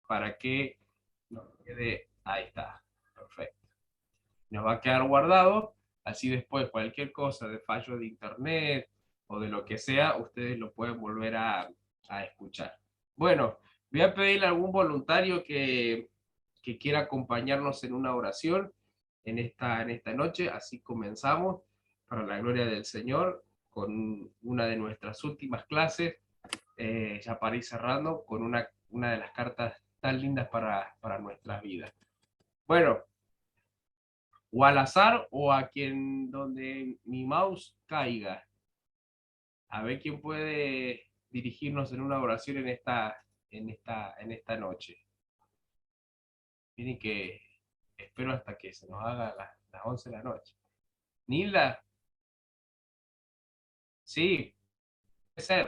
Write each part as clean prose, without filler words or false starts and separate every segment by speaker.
Speaker 1: para que nos quede, ahí está, perfecto. Nos va a quedar guardado, así después cualquier cosa de fallo de internet o de lo que sea, ustedes lo pueden volver a escuchar. Bueno, voy a pedirle a algún voluntario que quiera acompañarnos en una oración en esta noche, así comenzamos para la gloria del Señor con una de nuestras últimas clases, ya para ir cerrando con una de las cartas tan lindas para nuestras vidas. Bueno, o al azar o a quien donde mi mouse caiga. A ver quién puede dirigirnos en una oración en esta noche. Miren que espero hasta que se nos haga las 11 de la noche. Nilda, sí,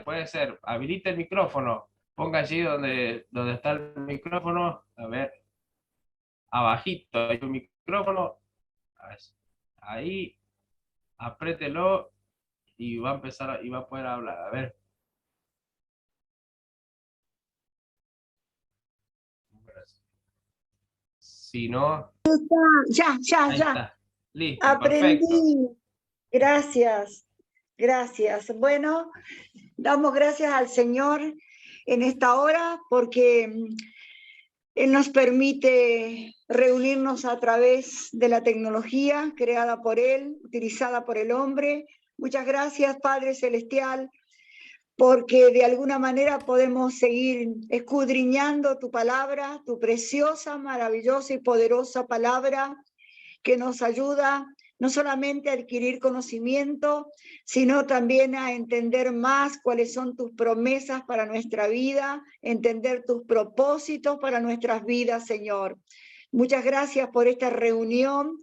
Speaker 1: puede ser. Habilita el micrófono. Ponga allí donde está el micrófono. A ver, abajito hay un micrófono. Ahí, apriételo y va a empezar y va a poder hablar. A ver. Si no, ahí
Speaker 2: Ya.
Speaker 1: está. Listo, perfecto.
Speaker 2: Aprendí. Gracias. Gracias. Bueno, damos gracias al Señor en esta hora porque Él nos permite reunirnos a través de la tecnología creada por Él, utilizada por el hombre. Muchas gracias, Padre Celestial, porque de alguna manera podemos seguir escudriñando tu palabra, tu preciosa, maravillosa y poderosa palabra que nos ayuda no solamente a adquirir conocimiento, sino también a entender más cuáles son tus promesas para nuestra vida, entender tus propósitos para nuestras vidas, Señor. Muchas gracias por esta reunión.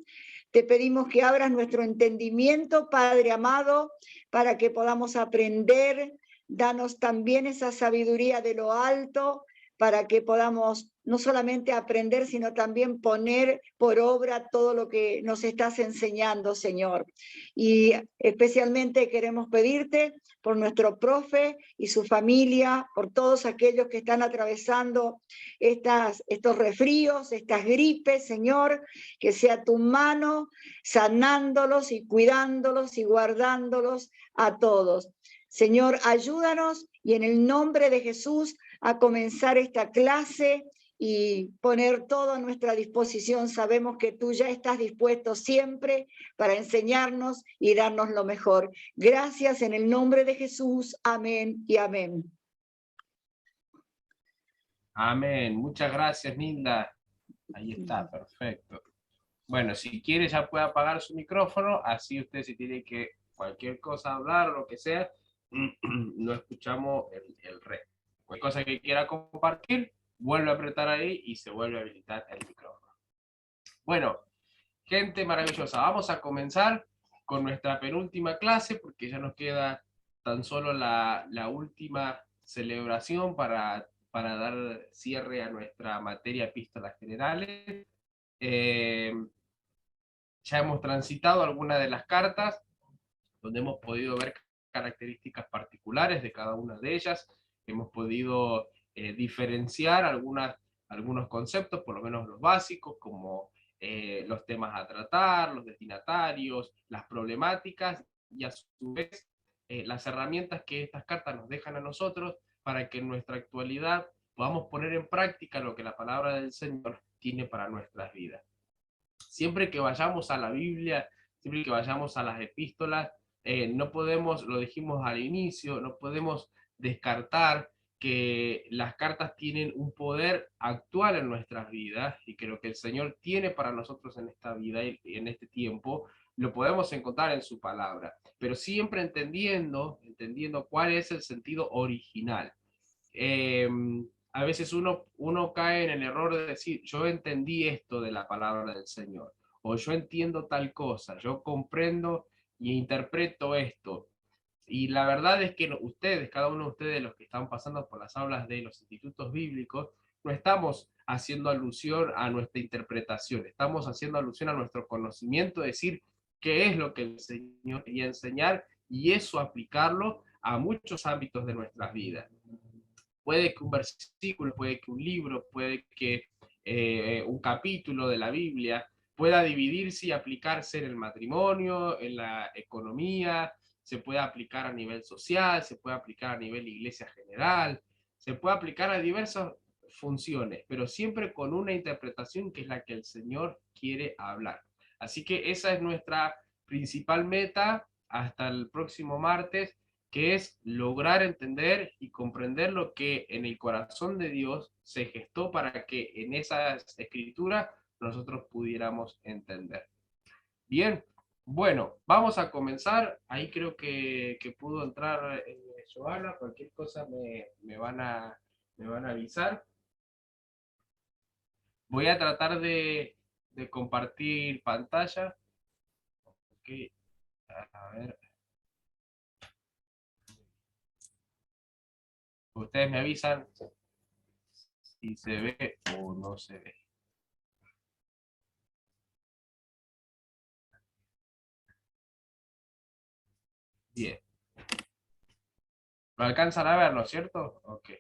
Speaker 2: Te pedimos que abras nuestro entendimiento, Padre amado, para que podamos aprender. Danos también esa sabiduría de lo alto para que podamos no solamente aprender, sino también poner por obra todo lo que nos estás enseñando, Señor. Y especialmente queremos pedirte por nuestro profe y su familia, por todos aquellos que están atravesando estos resfríos, estas gripes, Señor, que sea tu mano sanándolos y cuidándolos y guardándolos a todos. Señor, ayúdanos y en el nombre de Jesús a comenzar esta clase y poner todo a nuestra disposición. Sabemos que tú ya estás dispuesto siempre para enseñarnos y darnos lo mejor. Gracias en el nombre de Jesús. Amén y amén.
Speaker 1: Amén. Muchas gracias, Nilda. Ahí está, perfecto. Bueno, si quiere ya puede apagar su micrófono, así usted si tiene que cualquier cosa hablar o lo que sea, no escuchamos el resto. Cualquier cosa que quiera compartir, vuelve a apretar ahí y se vuelve a habilitar el micrófono. Bueno, gente maravillosa, vamos a comenzar con nuestra penúltima clase porque ya nos queda tan solo la última celebración para dar cierre a nuestra materia epístolas generales. Ya hemos transitado algunas de las cartas donde hemos podido ver características particulares de cada una de ellas, hemos podido diferenciar algunos conceptos, por lo menos los básicos, como los temas a tratar, los destinatarios, las problemáticas y a su vez las herramientas que estas cartas nos dejan a nosotros para que en nuestra actualidad podamos poner en práctica lo que la palabra del Señor tiene para nuestras vidas. Siempre que vayamos a la Biblia, siempre que vayamos a las epístolas, no podemos, lo dijimos al inicio, no podemos descartar que las cartas tienen un poder actual en nuestras vidas y que lo que el Señor tiene para nosotros en esta vida y en este tiempo, lo podemos encontrar en su palabra, pero siempre entendiendo cuál es el sentido original. A veces uno cae en el error de decir, yo entendí esto de la palabra del Señor, o yo entiendo tal cosa, yo comprendo y interpreto esto. Y la verdad es que ustedes, cada uno de ustedes, los que están pasando por las aulas de los institutos bíblicos, no estamos haciendo alusión a nuestra interpretación, estamos haciendo alusión a nuestro conocimiento, decir qué es lo que el Señor quería enseñar y eso aplicarlo a muchos ámbitos de nuestras vidas. puede que un versículo, puede que un libro, puede que un capítulo de la Biblia pueda dividirse y aplicarse en el matrimonio, en la economía, se puede aplicar a nivel social, se puede aplicar a nivel iglesia general, se puede aplicar a diversas funciones, pero siempre con una interpretación que es la que el Señor quiere hablar. Así que esa es nuestra principal meta hasta el próximo martes, que es lograr entender y comprender lo que en el corazón de Dios se gestó para que en esas escrituras nosotros pudiéramos entender. Bien, bueno, vamos a comenzar. Ahí creo que pudo entrar Joana, cualquier cosa me van a avisar. Voy a tratar de compartir pantalla. Okay. A ver. Ustedes me avisan si se ve o no se ve. Bien. ¿Lo alcanzan a ver, no es cierto? Ok.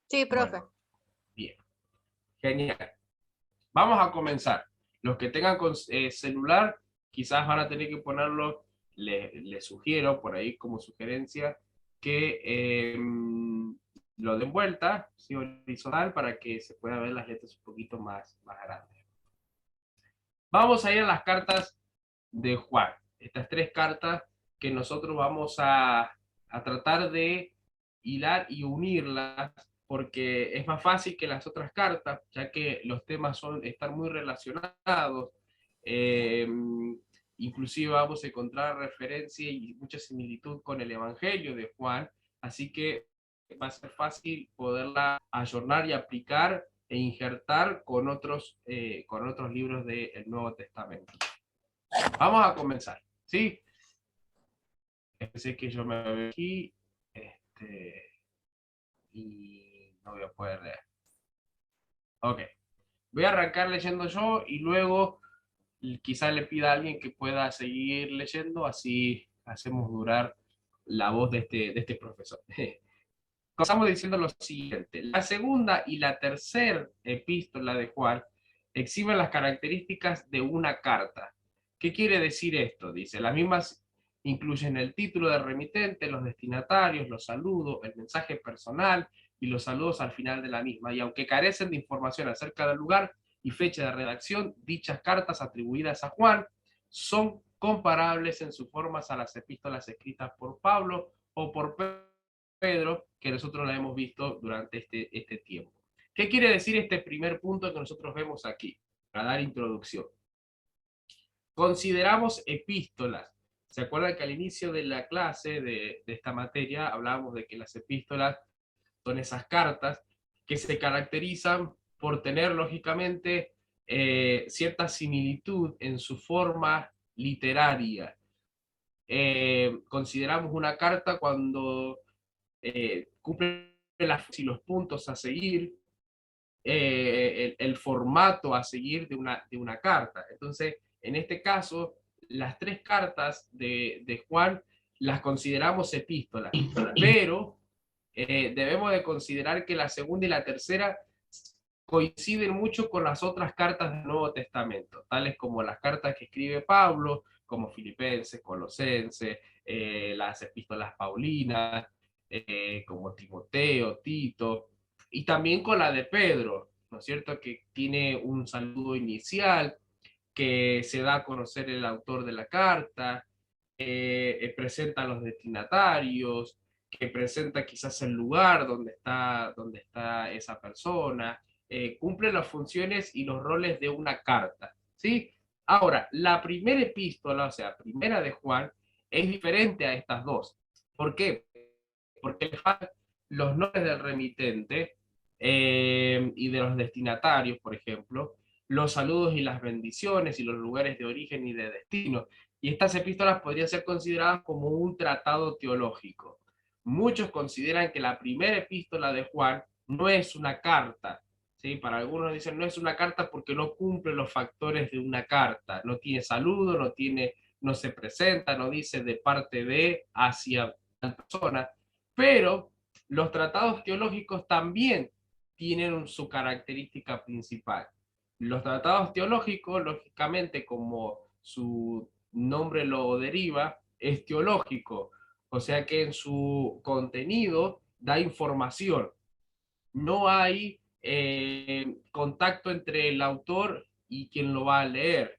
Speaker 3: Sí, profe.
Speaker 1: Bueno, bien. Genial. Vamos a comenzar. Los que tengan celular, quizás van a tener que ponerlo, les sugiero por ahí como sugerencia, que lo den vuelta, ¿sí? Horizontal, para que se pueda ver las letras un poquito más grandes. Vamos a ir a las cartas de Juan. Estas 3 cartas que nosotros vamos a tratar de hilar y unirlas, porque es más fácil que las otras cartas, ya que los temas están muy relacionados. Eh, Inclusive vamos a encontrar referencia y mucha similitud con el Evangelio de Juan, así que va a ser fácil poderla ayornar y aplicar e injertar con otros libros del Nuevo Testamento. Vamos a comenzar, ¿sí? Pensé que yo me veo aquí y no voy a poder leer. Ok. Voy a arrancar leyendo yo y luego quizás le pida a alguien que pueda seguir leyendo, así hacemos durar la voz de este profesor. Comenzamos diciendo lo siguiente. La segunda y la tercera epístola de Juan exhiben las características de una carta. ¿Qué quiere decir esto? Dice, las mismas incluyen el título del remitente, los destinatarios, los saludos, el mensaje personal y los saludos al final de la misma. Y aunque carecen de información acerca del lugar y fecha de redacción, dichas cartas atribuidas a Juan son comparables en sus formas a las epístolas escritas por Pablo o por Pedro, que nosotros la hemos visto durante este tiempo. ¿Qué quiere decir este primer punto que nosotros vemos aquí? Para dar introducción. Consideramos epístolas. ¿Se acuerdan que al inicio de la clase de esta materia hablábamos de que las epístolas son esas cartas que se caracterizan por tener, lógicamente, cierta similitud en su forma literaria? Consideramos una carta cuando cumple los puntos a seguir, el formato a seguir de una carta. Entonces, en este caso, las 3 cartas de Juan las consideramos epístolas, pero debemos de considerar que la segunda y la tercera coinciden mucho con las otras cartas del Nuevo Testamento, tales como las cartas que escribe Pablo, como Filipenses, Colosenses, las epístolas paulinas, como Timoteo, Tito, y también con la de Pedro, ¿no es cierto? Que tiene un saludo inicial, que se da a conocer el autor de la carta, presenta a los destinatarios, que presenta quizás el lugar donde está esa persona, cumple las funciones y los roles de una carta, ¿sí? Ahora, la primera epístola, o sea, primera de Juan, es diferente a estas dos. ¿Por qué? Porque le faltan los nombres del remitente y de los destinatarios, por ejemplo, los saludos y las bendiciones y los lugares de origen y de destino. Y estas epístolas podrían ser consideradas como un tratado teológico. Muchos consideran que la primera epístola de Juan no es una carta, ¿sí? Para algunos dicen no es una carta porque no cumple los factores de una carta, no tiene saludo, no se presenta, no dice de parte de hacia la persona. Pero los tratados teológicos también tienen su característica principal. Los tratados teológicos, lógicamente, como su nombre lo deriva, es teológico, o sea que en su contenido da información. No hay contacto entre el autor y quien lo va a leer.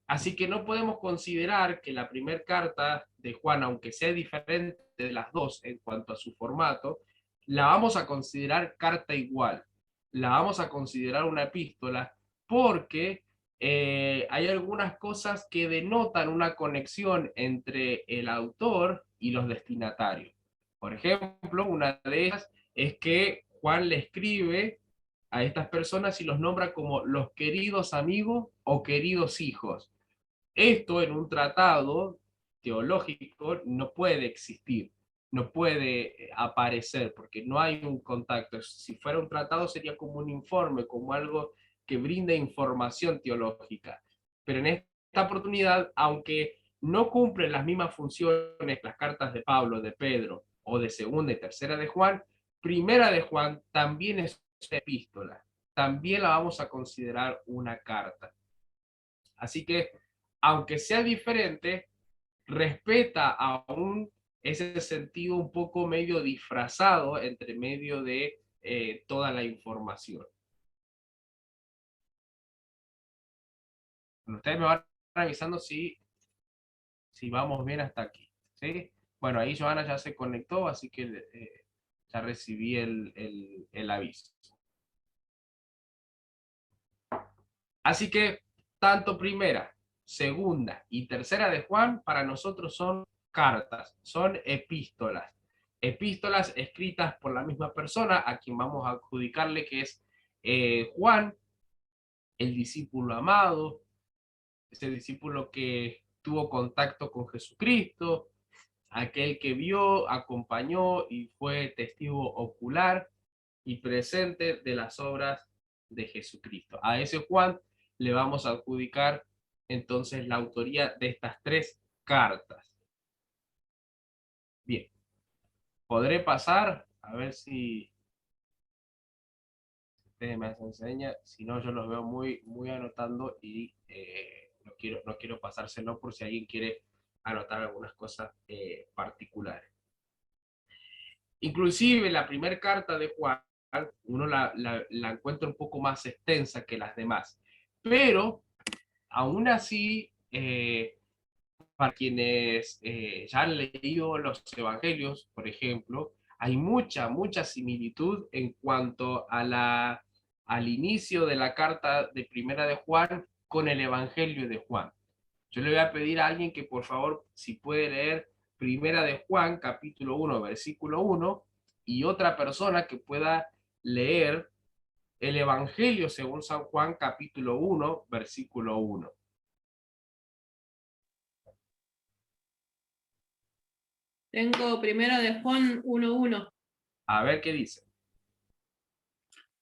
Speaker 1: Así que no podemos considerar que la primera carta de Juan, aunque sea diferente de las dos en cuanto a su formato, la vamos a considerar carta igual, la vamos a considerar una epístola, porque hay algunas cosas que denotan una conexión entre el autor y los destinatarios. Por ejemplo, una de ellas es que Juan le escribe a estas personas y los nombra como los queridos amigos o queridos hijos. Esto en un tratado teológico no puede existir, no puede aparecer, porque no hay un contacto. Si fuera un tratado sería como un informe, como algo que brinda información teológica. Pero en esta oportunidad, aunque no cumplen las mismas funciones las cartas de Pablo, de Pedro, o de segunda y tercera de Juan, primera de Juan también es una epístola, también la vamos a considerar una carta. Así que, aunque sea diferente, respeta aún ese sentido un poco medio disfrazado entre medio de toda la información. Bueno, ustedes me van revisando si vamos bien hasta aquí, ¿sí? Bueno, ahí Joana ya se conectó, así que ya recibí el aviso. Así que tanto primera, segunda y tercera de Juan para nosotros son cartas, son epístolas. Epístolas escritas por la misma persona a quien vamos a adjudicarle que es Juan, el discípulo amado, ese discípulo que tuvo contacto con Jesucristo, aquel que vio, acompañó y fue testigo ocular y presente de las obras de Jesucristo. A ese Juan le vamos a adjudicar entonces la autoría de estas tres cartas. Bien, podré pasar a ver si ustedes me hacen señas, si no yo los veo muy anotando y no quiero pasárselo por si alguien quiere anotar algunas cosas particulares. Inclusive la primera carta de Juan, uno la encuentra un poco más extensa que las demás, pero aún así, para quienes ya han leído los evangelios, por ejemplo, hay mucha similitud en cuanto a al inicio de la carta de primera de Juan con el evangelio de Juan. Yo le voy a pedir a alguien que por favor, si puede leer primera de Juan, capítulo 1, versículo 1, y otra persona que pueda leer el evangelio según San Juan, capítulo 1, versículo 1.
Speaker 3: Tengo primera de Juan 1:1.
Speaker 1: A ver qué dice.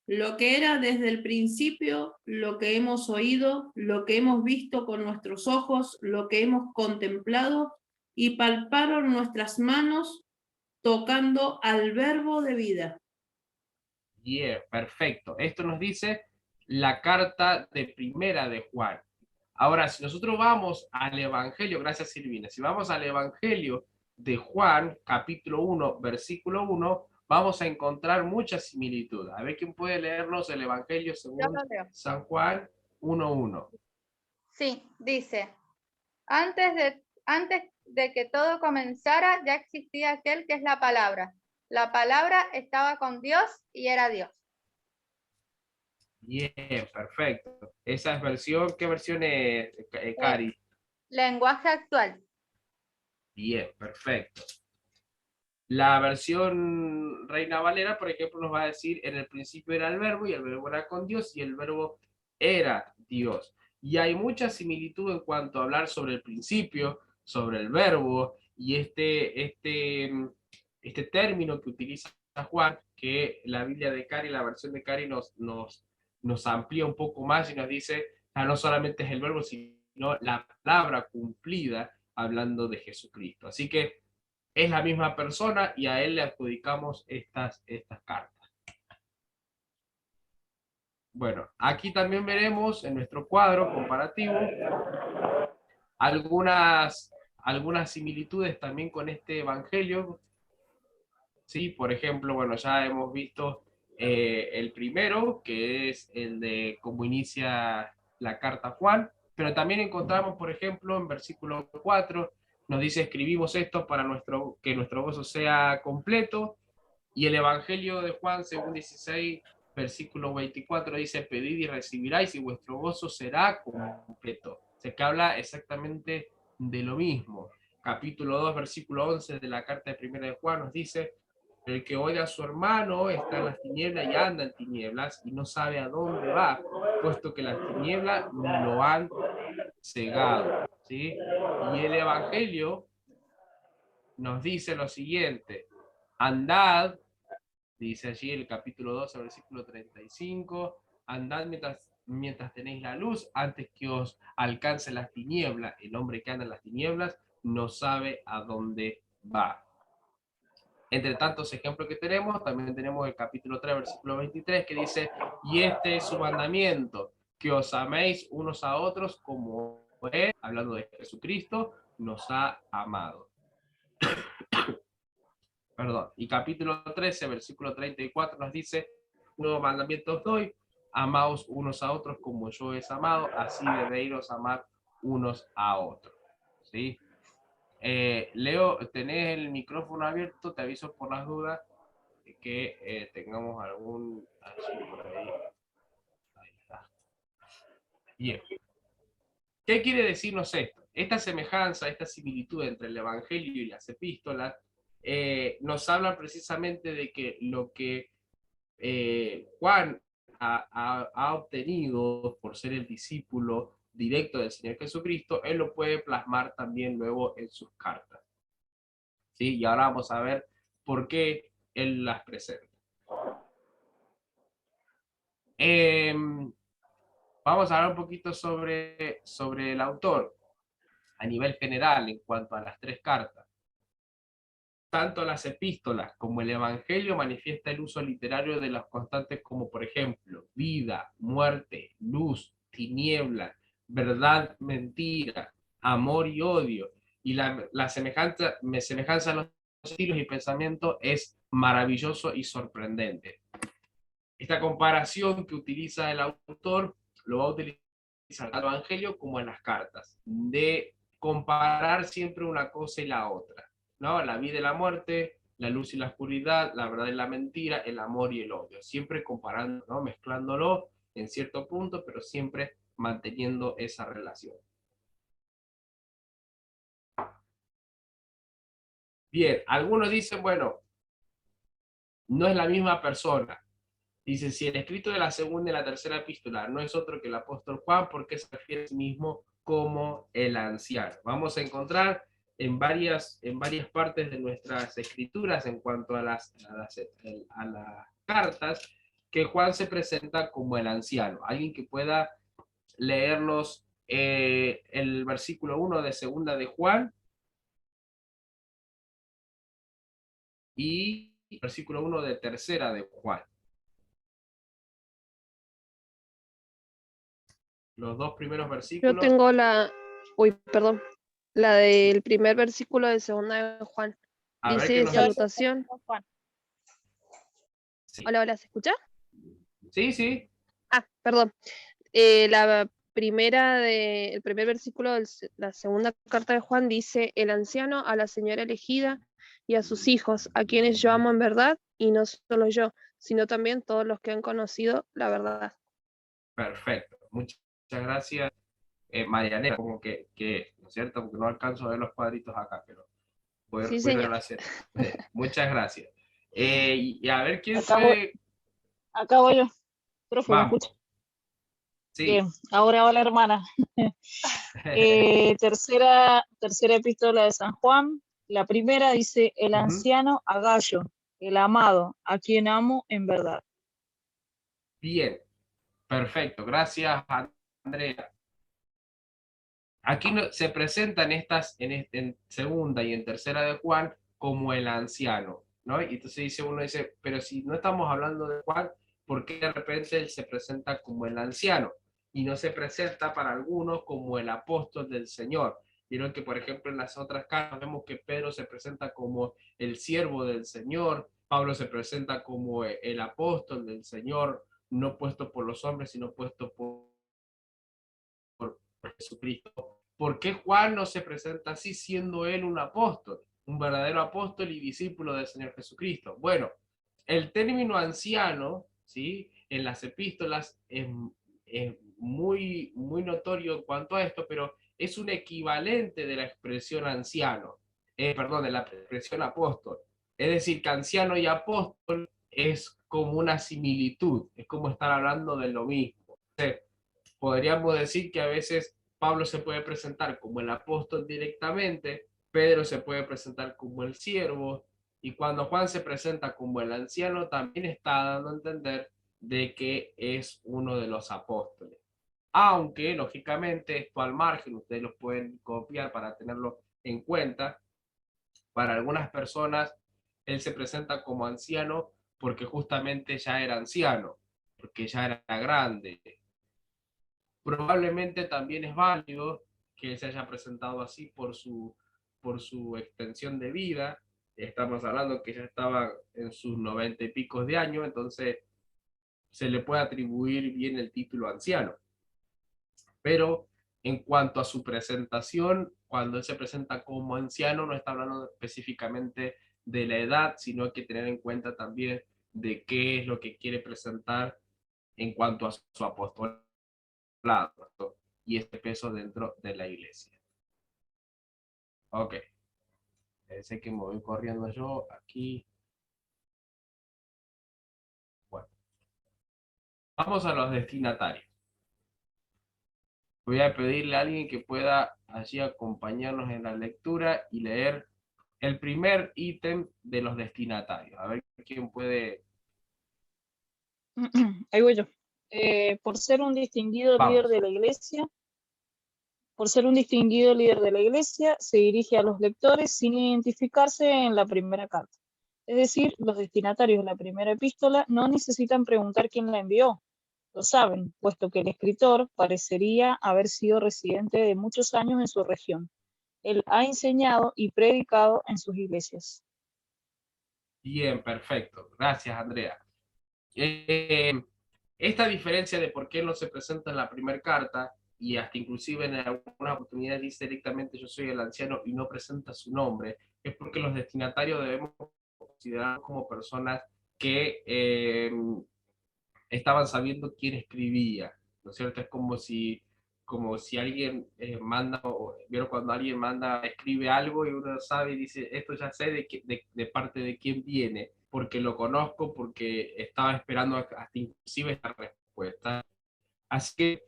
Speaker 3: Lo que era desde el principio, lo que hemos oído, lo que hemos visto con nuestros ojos, lo que hemos contemplado y palparon nuestras manos tocando al verbo de vida.
Speaker 1: Yeah, perfecto. Esto nos dice la carta de primera de Juan. Ahora, si nosotros vamos al Evangelio, gracias Silvina, si vamos al Evangelio de Juan, capítulo 1, versículo 1, vamos a encontrar mucha similitud. A ver quién puede leernos el Evangelio según San Juan 1:1.
Speaker 4: Sí, dice, antes de que todo comenzara, ya existía aquel que es la palabra. La palabra estaba con Dios y era Dios.
Speaker 1: Bien, perfecto. Esa es versión, ¿qué versión es, Cari?
Speaker 4: Lenguaje actual.
Speaker 1: Bien, perfecto. La versión Reina Valera, por ejemplo, nos va a decir, en el principio era el verbo y el verbo era con Dios y el verbo era Dios. Y hay mucha similitud en cuanto a hablar sobre el principio, sobre el verbo y este término que utiliza Juan, que la Biblia de Cari, la versión de Cari nos amplía un poco más y nos dice, no solamente es el verbo, sino la palabra cumplida hablando de Jesucristo. Así que es la misma persona y a él le adjudicamos estas cartas. Bueno, aquí también veremos en nuestro cuadro comparativo algunas similitudes también con este evangelio. ¿Sí? Por ejemplo, bueno, ya hemos visto el primero, que es el de cómo inicia la carta a Juan, pero también encontramos, por ejemplo, en versículo 4, nos dice, escribimos esto para que nuestro gozo sea completo, y el evangelio de Juan, según 16, versículo 24, dice, pedid y recibiráis, y vuestro gozo será completo. O sea, que habla exactamente de lo mismo. Capítulo 2, versículo 11 de la carta de primera de Juan nos dice, el que odia a su hermano está en las tinieblas y anda en tinieblas y no sabe a dónde va, puesto que las tinieblas lo han cegado. ¿Sí? Y el evangelio nos dice lo siguiente, andad, dice allí el capítulo 12, versículo 35, andad mientras tenéis la luz, antes que os alcance las tinieblas. El hombre que anda en las tinieblas no sabe a dónde va. Entre tantos ejemplos que tenemos, también tenemos el capítulo 3, versículo 23, que dice, y este es su mandamiento, que os améis unos a otros como Él, hablando de Jesucristo, nos ha amado. Perdón. Y capítulo 13, versículo 34 nos dice, un nuevo mandamiento os doy, amaos unos a otros como yo he amado, así debéis amar unos a otros. ¿Sí? Leo, tenés el micrófono abierto, te aviso por las dudas que tengamos algún... por ahí. Ahí está. Bien. ¿Qué quiere decirnos esto? Esta semejanza, esta similitud entre el Evangelio y las epístolas nos habla precisamente de que lo que Juan ha obtenido por ser el discípulo directo del Señor Jesucristo, él lo puede plasmar también luego en sus cartas. ¿Sí? Y ahora vamos a ver por qué él las presenta. Vamos a hablar un poquito sobre el autor a nivel general en cuanto a las tres cartas. Tanto las epístolas como el Evangelio manifiesta el uso literario de las constantes como, por ejemplo, vida, muerte, luz, tiniebla, verdad, mentira, amor y odio. Y la semejanza en los estilos y pensamientos es maravilloso y sorprendente. Esta comparación que utiliza el autor lo va a utilizar en el Evangelio como en las cartas, de comparar siempre una cosa y la otra, ¿no? La vida y la muerte, la luz y la oscuridad, la verdad y la mentira, el amor y el odio, siempre comparando, ¿no? Mezclándolo en cierto punto, pero siempre manteniendo esa relación. Bien, algunos dicen, bueno, no es la misma persona. Dice, si el escrito de la segunda y la tercera epístola no es otro que el apóstol Juan, ¿por qué se refiere a sí mismo como el anciano? Vamos a encontrar en varias partes de nuestras escrituras en cuanto a las cartas, que Juan se presenta como el anciano. Alguien que pueda leernos el versículo 1 de segunda de Juan y el versículo 1 de tercera de Juan. Los dos primeros versículos.
Speaker 5: Yo tengo perdón, la del primer versículo de segunda de Juan.
Speaker 1: A ver qué
Speaker 5: Dice
Speaker 1: nos
Speaker 5: salutación.
Speaker 1: Sí.
Speaker 5: Hola, ¿se escucha?
Speaker 1: Sí, sí.
Speaker 5: Ah, perdón. El primer versículo de la segunda carta de Juan dice, el anciano a la señora elegida y a sus hijos, a quienes yo amo en verdad, y no solo yo, sino también todos los que han conocido la verdad.
Speaker 1: Perfecto. Muchas gracias, Marianela. Como que, ¿no es cierto? Porque no alcanzo a ver los cuadritos acá, pero voy
Speaker 5: Sí, señor.
Speaker 1: relacionando. Muchas gracias. Y a ver quién
Speaker 6: Acá voy yo. Profe, ¿me
Speaker 1: Vamos.
Speaker 6: escucha?
Speaker 1: Sí.
Speaker 6: Bien, ahora va la hermana. Tercera epístola de San Juan. La primera dice, el anciano a Gallo, el amado, a quien amo en verdad.
Speaker 1: Bien, perfecto. Gracias, Andrea. Aquí se presentan en segunda y en tercera de Juan como el anciano, ¿no? Y entonces uno dice, pero si no estamos hablando de Juan, ¿por qué de repente él se presenta como el anciano? Y no se presenta para algunos como el apóstol del Señor. Vieron que, por ejemplo, en las otras cartas vemos que Pedro se presenta como el siervo del Señor, Pablo se presenta como el apóstol del Señor, no puesto por los hombres, sino puesto por Jesucristo. ¿Por qué Juan no se presenta así siendo él un apóstol, un verdadero apóstol y discípulo del Señor Jesucristo? Bueno, el término anciano, ¿sí?, en las epístolas es muy, muy notorio en cuanto a esto, pero es un equivalente de la expresión anciano, perdón, de la expresión apóstol. Es decir, que anciano y apóstol es como una similitud, es como estar hablando de lo mismo. Podríamos decir que a veces Pablo se puede presentar como el apóstol directamente, Pedro se puede presentar como el siervo, y cuando Juan se presenta como el anciano, también está dando a entender de que es uno de los apóstoles. Aunque, lógicamente, esto al margen, ustedes lo pueden copiar para tenerlo en cuenta, para algunas personas, él se presenta como anciano porque justamente ya era anciano, porque ya era grande. Probablemente también es válido que se haya presentado así por su extensión de vida. Estamos hablando que ya estaba en sus 90 y pico de años, entonces se le puede atribuir bien el título anciano. Pero en cuanto a su presentación, cuando él se presenta como anciano, no está hablando específicamente de la edad, sino hay que tener en cuenta también de qué es lo que quiere presentar en cuanto a su apostolado y este peso dentro de la iglesia. Ok. Sé que me voy corriendo yo aquí. Bueno. Vamos a los destinatarios. Voy a pedirle a alguien que pueda allí acompañarnos en la lectura y leer el primer ítem de los destinatarios. A ver quién puede.
Speaker 6: Ahí voy yo. Por ser un distinguido líder
Speaker 1: Vamos.
Speaker 6: de la iglesia, se dirige a los lectores sin identificarse en la primera carta. Es decir, los destinatarios de la primera epístola no necesitan preguntar quién la envió. Lo saben, puesto que el escritor parecería haber sido residente de muchos años en su región. Él ha enseñado y predicado en sus iglesias.
Speaker 1: Bien, perfecto. Gracias, Andrea. Esta diferencia de por qué no se presenta en la primera carta y hasta inclusive en algunas oportunidades dice directamente yo soy el anciano y no presenta su nombre, es porque los destinatarios debemos considerar como personas que estaban sabiendo quién escribía, ¿no es cierto? Es como si alguien manda, o vieron cuando alguien manda, escribe algo y uno sabe y dice, esto ya sé de parte de quién viene, porque lo conozco, porque estaba esperando hasta inclusive esta respuesta. Así que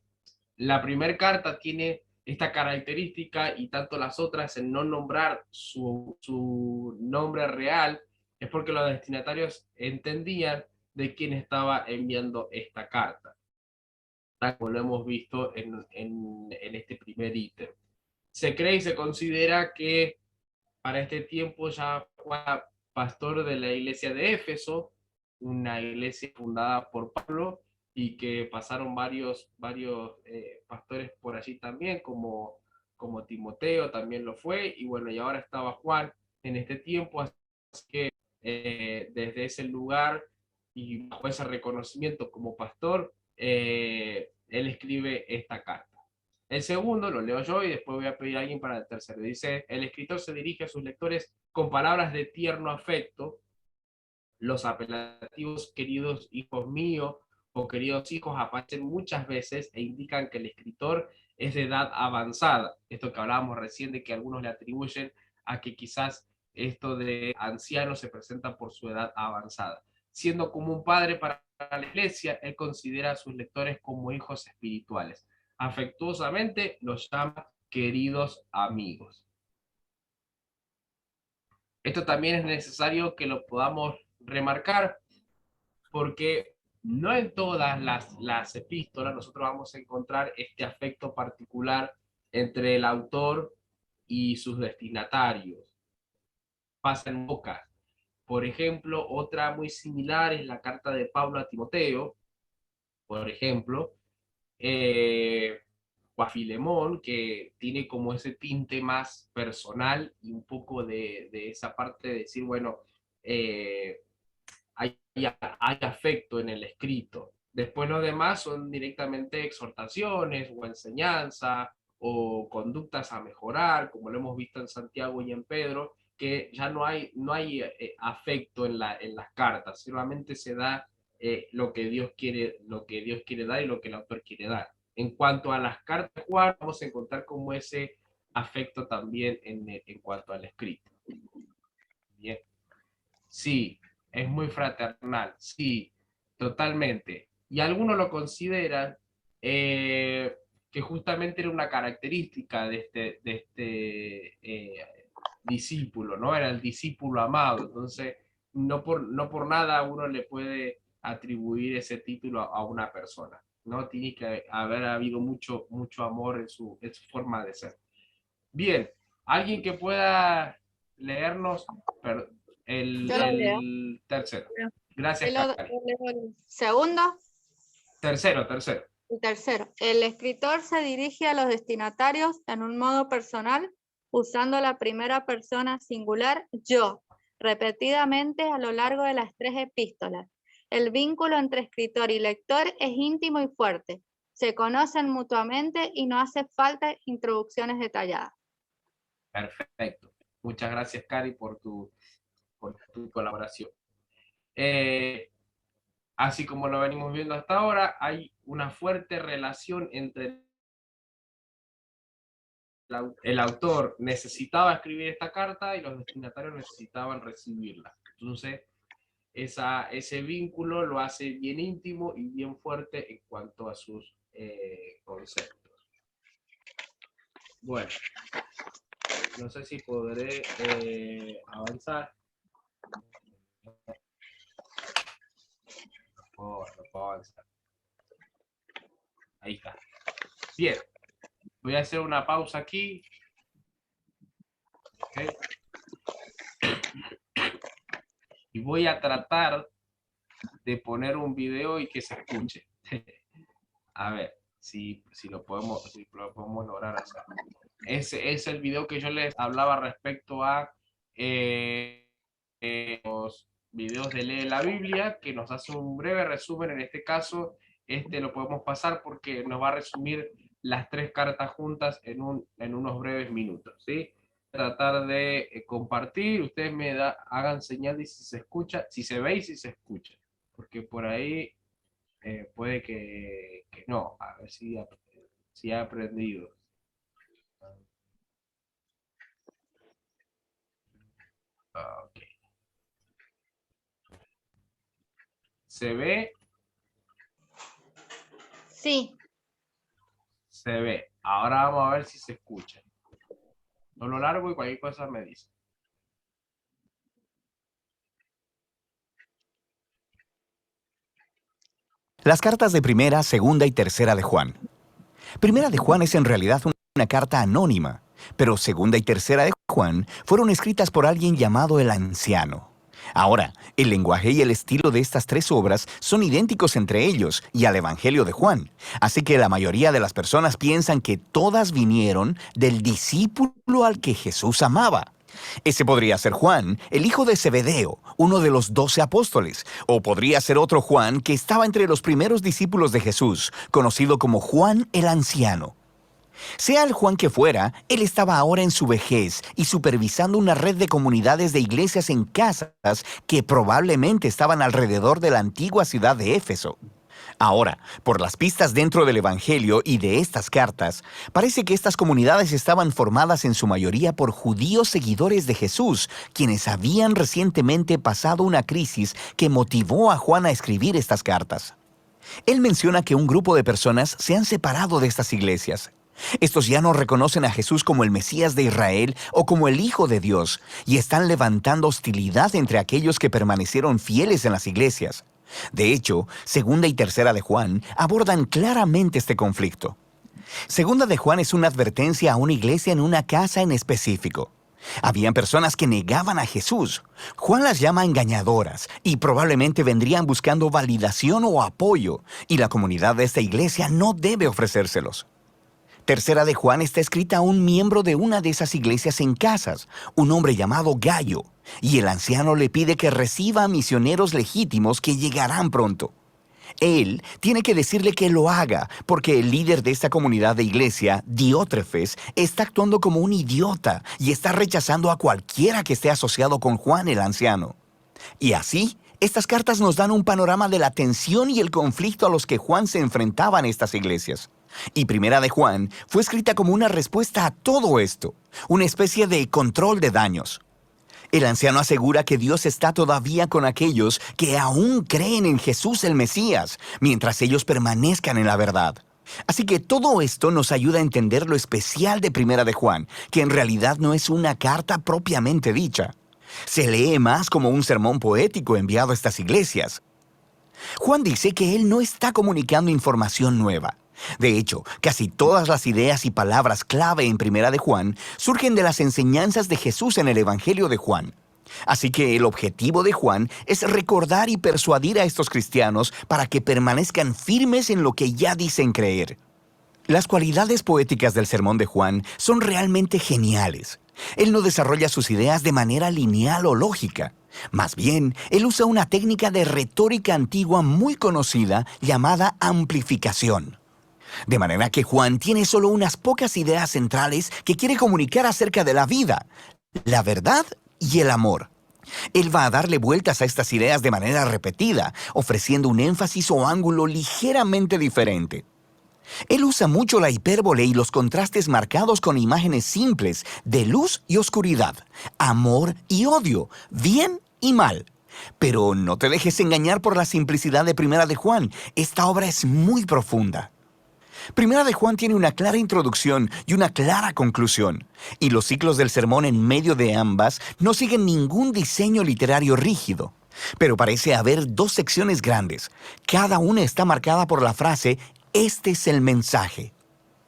Speaker 1: la primera carta tiene esta característica y tanto las otras en no nombrar su nombre real, es porque los destinatarios entendían de quién estaba enviando esta carta, como lo hemos visto en este primer ítem. Se cree y se considera que para este tiempo ya fue pastor de la iglesia de Éfeso, una iglesia fundada por Pablo, y que pasaron varios pastores por allí también, como Timoteo también lo fue, y bueno, y ahora estaba Juan en este tiempo, así que desde ese lugar y bajo ese reconocimiento como pastor, él escribe esta carta. El segundo lo leo yo y después voy a pedir a alguien para el tercero. Dice, el escritor se dirige a sus lectores con palabras de tierno afecto. Los apelativos queridos hijos míos o queridos hijos aparecen muchas veces e indican que el escritor es de edad avanzada. Esto que hablábamos recién de que algunos le atribuyen a que quizás esto de anciano se presenta por su edad avanzada. Siendo como un padre para la iglesia, él considera a sus lectores como hijos espirituales. Afectuosamente los llama queridos amigos. Esto también es necesario que lo podamos remarcar porque no en todas las epístolas nosotros vamos a encontrar este afecto particular entre el autor y sus destinatarios. pasa en pocas. Por ejemplo, otra muy similar es la carta de Pablo a Timoteo, por ejemplo, o a Filemón, que tiene como ese tinte más personal y un poco de esa parte de decir, bueno, hay afecto en el escrito. Después los demás son directamente exhortaciones o enseñanza o conductas a mejorar, como lo hemos visto en Santiago y en Pedro, que ya no hay afecto en las cartas, solamente se da lo que Dios quiere dar y lo que el autor quiere dar. En cuanto a las cartas de Juan, vamos a encontrar como ese afecto también en cuanto al escrito. Bien. Sí, es muy fraternal, sí, totalmente. Y algunos lo consideran que justamente era una característica de este discípulo, ¿no? Era el discípulo amado. Entonces, no por nada uno le puede atribuir ese título a una persona, ¿no? Tiene que haber habido mucho amor en su forma de ser. Bien, alguien que pueda leernos
Speaker 4: Yo lo leo.
Speaker 1: el tercero. Gracias,
Speaker 4: Yo
Speaker 1: Cari.
Speaker 4: leo el segundo.
Speaker 1: Tercero.
Speaker 4: El tercero, el escritor se dirige a los destinatarios en un modo personal, usando la primera persona singular, yo, repetidamente a lo largo de las 3 epístolas. El vínculo entre escritor y lector es íntimo y fuerte. Se conocen mutuamente y no hace falta introducciones detalladas.
Speaker 1: Perfecto. Muchas gracias, Cari, por tu colaboración. Así como lo venimos viendo hasta ahora, hay una fuerte relación entre el autor necesitaba escribir esta carta y los destinatarios necesitaban recibirla. Entonces, ese vínculo lo hace bien íntimo y bien fuerte en cuanto a sus conceptos. Bueno, no sé si podré avanzar. No puedo avanzar. Ahí está. Bien. Voy a hacer una pausa aquí. Okay. Y voy a tratar de poner un video y que se escuche. A ver si lo podemos lograr hacer. Ese es el video que yo les hablaba respecto a los videos de Lee la Biblia, que nos hace un breve resumen. En este caso, lo podemos pasar porque nos va a resumir las 3 cartas juntas en unos breves minutos, ¿sí? Tratar de compartir, ustedes hagan señal de si se escucha, si se ve y si se escucha, porque por ahí puede que no, a ver si ha aprendido. Ok. ¿Se ve?
Speaker 4: Sí.
Speaker 1: Se ve. Ahora vamos a ver si se escucha. No lo largo y cualquier cosa me dice.
Speaker 7: Las cartas de primera, segunda y tercera de Juan. Primera de Juan es en realidad una carta anónima, pero segunda y tercera de Juan fueron escritas por alguien llamado el Anciano. Ahora, el lenguaje y el estilo de estas 3 obras son idénticos entre ellos y al Evangelio de Juan, así que la mayoría de las personas piensan que todas vinieron del discípulo al que Jesús amaba. Ese podría ser Juan, el hijo de Zebedeo, uno de los 12 apóstoles, o podría ser otro Juan que estaba entre los primeros discípulos de Jesús, conocido como Juan el Anciano. Sea el Juan que fuera, él estaba ahora en su vejez y supervisando una red de comunidades de iglesias en casas que probablemente estaban alrededor de la antigua ciudad de Éfeso. Ahora, por las pistas dentro del Evangelio y de estas cartas, parece que estas comunidades estaban formadas en su mayoría por judíos seguidores de Jesús, quienes habían recientemente pasado una crisis que motivó a Juan a escribir estas cartas. Él menciona que un grupo de personas se han separado de estas iglesias. Estos ya no reconocen a Jesús como el Mesías de Israel o como el Hijo de Dios, y están levantando hostilidad entre aquellos que permanecieron fieles en las iglesias. De hecho, segunda y tercera de Juan abordan claramente este conflicto. Segunda de Juan es una advertencia a una iglesia en una casa en específico. Habían personas que negaban a Jesús. Juan las llama engañadoras y probablemente vendrían buscando validación o apoyo, y la comunidad de esta iglesia no debe ofrecérselos. Tercera de Juan está escrita a un miembro de una de esas iglesias en Casas, un hombre llamado Gayo, y el anciano le pide que reciba a misioneros legítimos que llegarán pronto. Él tiene que decirle que lo haga, porque el líder de esta comunidad de iglesia, Diótrefes, está actuando como un idiota y está rechazando a cualquiera que esté asociado con Juan el anciano. Y así, estas cartas nos dan un panorama de la tensión y el conflicto a los que Juan se enfrentaba en estas iglesias. Y Primera de Juan fue escrita como una respuesta a todo esto, una especie de control de daños. El anciano asegura que Dios está todavía con aquellos que aún creen en Jesús el Mesías, mientras ellos permanezcan en la verdad. Así que todo esto nos ayuda a entender lo especial de Primera de Juan, que en realidad no es una carta propiamente dicha. Se lee más como un sermón poético enviado a estas iglesias. Juan dice que él no está comunicando información nueva. De hecho, casi todas las ideas y palabras clave en Primera de Juan surgen de las enseñanzas de Jesús en el Evangelio de Juan. Así que el objetivo de Juan es recordar y persuadir a estos cristianos para que permanezcan firmes en lo que ya dicen creer. Las cualidades poéticas del sermón de Juan son realmente geniales. Él no desarrolla sus ideas de manera lineal o lógica. Más bien, él usa una técnica de retórica antigua muy conocida llamada amplificación. De manera que Juan tiene solo unas pocas ideas centrales que quiere comunicar acerca de la vida, la verdad y el amor. Él va a darle vueltas a estas ideas de manera repetida, ofreciendo un énfasis o ángulo ligeramente diferente. Él usa mucho la hipérbole y los contrastes marcados con imágenes simples de luz y oscuridad, amor y odio, bien y mal. Pero no te dejes engañar por la simplicidad de Primera de Juan. Esta obra es muy profunda. Primera de Juan tiene una clara introducción y una clara conclusión, y los ciclos del sermón en medio de ambas no siguen ningún diseño literario rígido. Pero parece haber dos secciones grandes. Cada una está marcada por la frase «Este es el mensaje».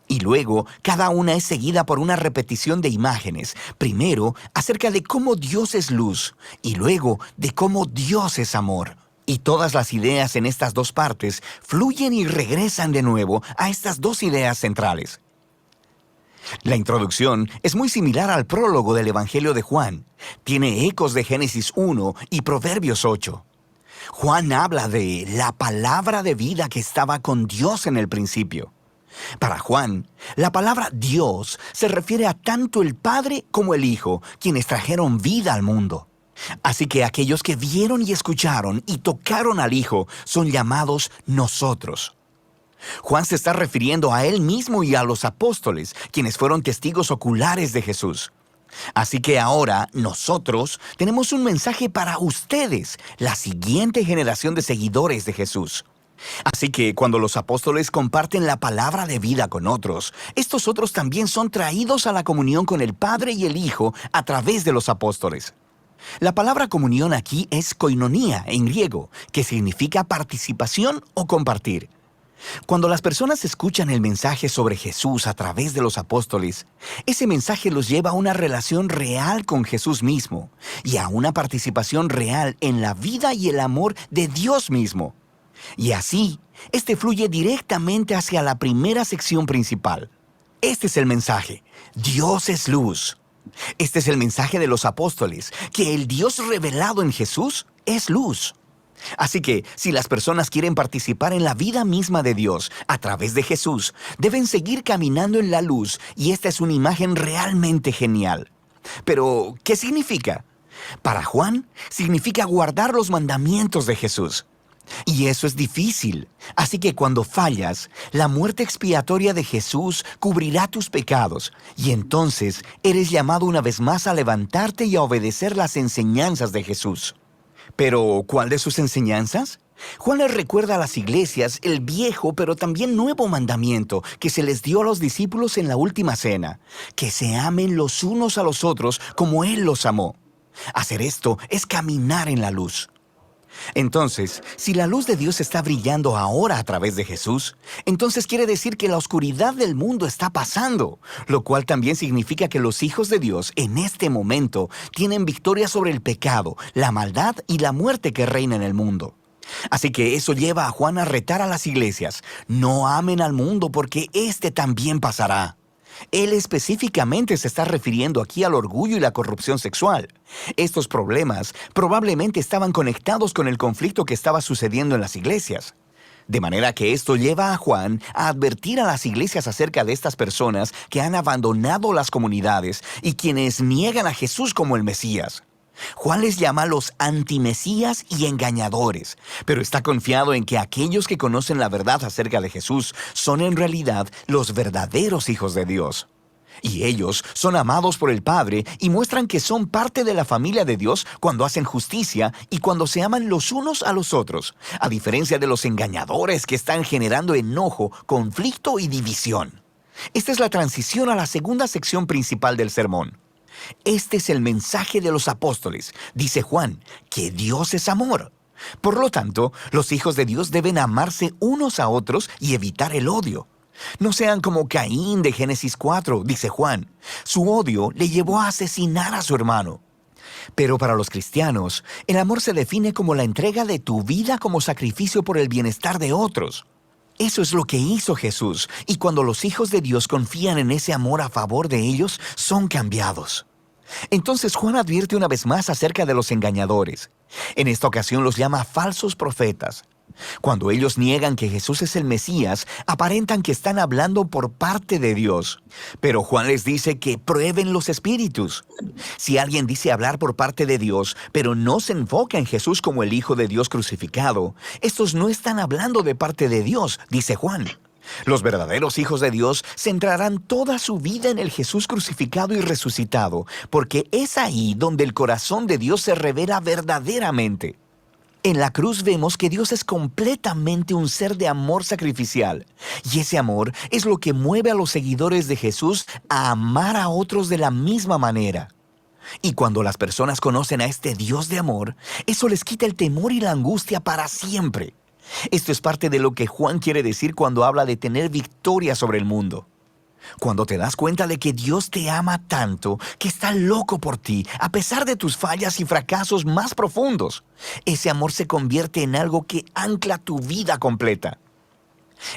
Speaker 7: Y luego, cada una es seguida por una repetición de imágenes, primero acerca de cómo Dios es luz, y luego de cómo Dios es amor. Y todas las ideas en estas dos partes fluyen y regresan de nuevo a estas dos ideas centrales. La introducción es muy similar al prólogo del Evangelio de Juan. Tiene ecos de Génesis 1 y Proverbios 8. Juan habla de la palabra de vida que estaba con Dios en el principio. Para Juan, la palabra Dios se refiere a tanto el Padre como el Hijo, quienes trajeron vida al mundo. Así que aquellos que vieron y escucharon y tocaron al Hijo son llamados nosotros. Juan se está refiriendo a él mismo y a los apóstoles, quienes fueron testigos oculares de Jesús. Así que ahora nosotros tenemos un mensaje para ustedes, la siguiente generación de seguidores de Jesús. Así que cuando los apóstoles comparten la palabra de vida con otros, estos otros también son traídos a la comunión con el Padre y el Hijo a través de los apóstoles. La palabra comunión aquí es koinonía en griego, que significa participación o compartir. Cuando las personas escuchan el mensaje sobre Jesús a través de los apóstoles, ese mensaje los lleva a una relación real con Jesús mismo y a una participación real en la vida y el amor de Dios mismo. Y así, este fluye directamente hacia la primera sección principal. Este es el mensaje: Dios es luz. Este es el mensaje de los apóstoles, que el Dios revelado en Jesús es luz. Así que, si las personas quieren participar en la vida misma de Dios a través de Jesús, deben seguir caminando en la luz, y esta es una imagen realmente genial. Pero, ¿qué significa? Para Juan, significa guardar los mandamientos de Jesús. Y eso es difícil. Así que cuando fallas, la muerte expiatoria de Jesús cubrirá tus pecados, y entonces eres llamado una vez más a levantarte y a obedecer las enseñanzas de Jesús. Pero, ¿cuál de sus enseñanzas? Juan les recuerda a las iglesias el viejo pero también nuevo mandamiento que se les dio a los discípulos en la última cena: que se amen los unos a los otros como Él los amó. Hacer esto es caminar en la luz. Entonces, si la luz de Dios está brillando ahora a través de Jesús, entonces quiere decir que la oscuridad del mundo está pasando, lo cual también significa que los hijos de Dios en este momento tienen victoria sobre el pecado, la maldad y la muerte que reina en el mundo. Así que eso lleva a Juan a retar a las iglesias: no amen al mundo porque éste también pasará. Él específicamente se está refiriendo aquí al orgullo y la corrupción sexual. Estos problemas probablemente estaban conectados con el conflicto que estaba sucediendo en las iglesias. De manera que esto lleva a Juan a advertir a las iglesias acerca de estas personas que han abandonado las comunidades y quienes niegan a Jesús como el Mesías. Juan les llama los antimesías y engañadores, pero está confiado en que aquellos que conocen la verdad acerca de Jesús son en realidad los verdaderos hijos de Dios. Y ellos son amados por el Padre y muestran que son parte de la familia de Dios cuando hacen justicia y cuando se aman los unos a los otros, a diferencia de los engañadores que están generando enojo, conflicto y división. Esta es la transición a la segunda sección principal del sermón. Este es el mensaje de los apóstoles, dice Juan, que Dios es amor. Por lo tanto, los hijos de Dios deben amarse unos a otros y evitar el odio. No sean como Caín de Génesis 4, dice Juan. Su odio le llevó a asesinar a su hermano. Pero para los cristianos, el amor se define como la entrega de tu vida como sacrificio por el bienestar de otros. Eso es lo que hizo Jesús, y cuando los hijos de Dios confían en ese amor a favor de ellos, son cambiados. Entonces Juan advierte una vez más acerca de los engañadores. En esta ocasión los llama falsos profetas. Cuando ellos niegan que Jesús es el Mesías, aparentan que están hablando por parte de Dios. Pero Juan les dice que prueben los espíritus. Si alguien dice hablar por parte de Dios, pero no se enfoca en Jesús como el Hijo de Dios crucificado, estos no están hablando de parte de Dios, dice Juan. Los verdaderos hijos de Dios centrarán toda su vida en el Jesús crucificado y resucitado, porque es ahí donde el corazón de Dios se revela verdaderamente. En la cruz vemos que Dios es completamente un ser de amor sacrificial, y ese amor es lo que mueve a los seguidores de Jesús a amar a otros de la misma manera. Y cuando las personas conocen a este Dios de amor, eso les quita el temor y la angustia para siempre. Esto es parte de lo que Juan quiere decir cuando habla de tener victoria sobre el mundo. Cuando te das cuenta de que Dios te ama tanto, que está loco por ti, a pesar de tus fallas y fracasos más profundos, ese amor se convierte en algo que ancla tu vida completa.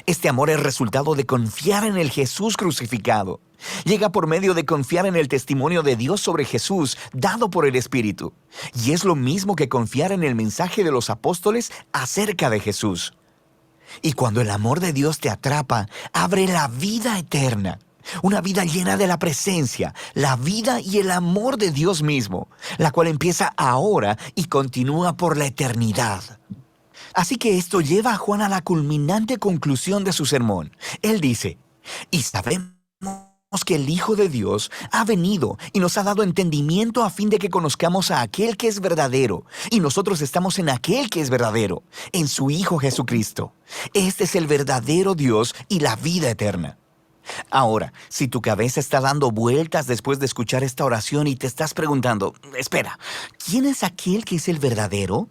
Speaker 7: Este amor es resultado de confiar en el Jesús crucificado. Llega por medio de confiar en el testimonio de Dios sobre Jesús, dado por el Espíritu. Y es lo mismo que confiar en el mensaje de los apóstoles acerca de Jesús. Y cuando el amor de Dios te atrapa, abre la vida eterna. Una vida llena de la presencia, la vida y el amor de Dios mismo, la cual empieza ahora y continúa por la eternidad. Así que esto lleva a Juan a la culminante conclusión de su sermón. Él dice: y sabemos que el Hijo de Dios ha venido y nos ha dado entendimiento a fin de que conozcamos a aquel que es verdadero, y nosotros estamos en aquel que es verdadero, en su Hijo Jesucristo. Este es el verdadero Dios y la vida eterna. Ahora, si tu cabeza está dando vueltas después de escuchar esta oración y te estás preguntando: espera, ¿quién es aquel que es el verdadero?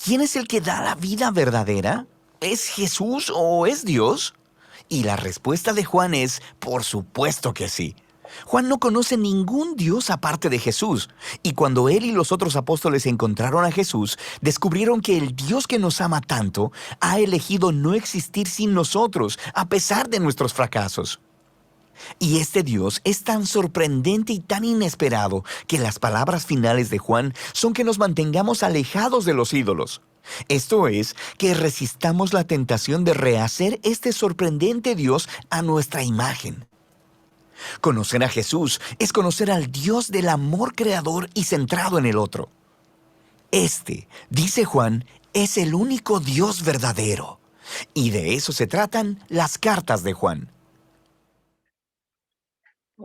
Speaker 7: ¿Quién es el que da la vida verdadera? ¿Es Jesús o es Dios? Y la respuesta de Juan es: por supuesto que sí. Juan no conoce ningún Dios aparte de Jesús, y cuando él y los otros apóstoles encontraron a Jesús, descubrieron que el Dios que nos ama tanto ha elegido no existir sin nosotros, a pesar de nuestros fracasos. Y este Dios es tan sorprendente y tan inesperado que las palabras finales de Juan son que nos mantengamos alejados de los ídolos. Esto es, que resistamos la tentación de rehacer este sorprendente Dios a nuestra imagen. Conocer a Jesús es conocer al Dios del amor creador y centrado en el otro. Este, dice Juan, es el único Dios verdadero. Y de eso se tratan las cartas de Juan.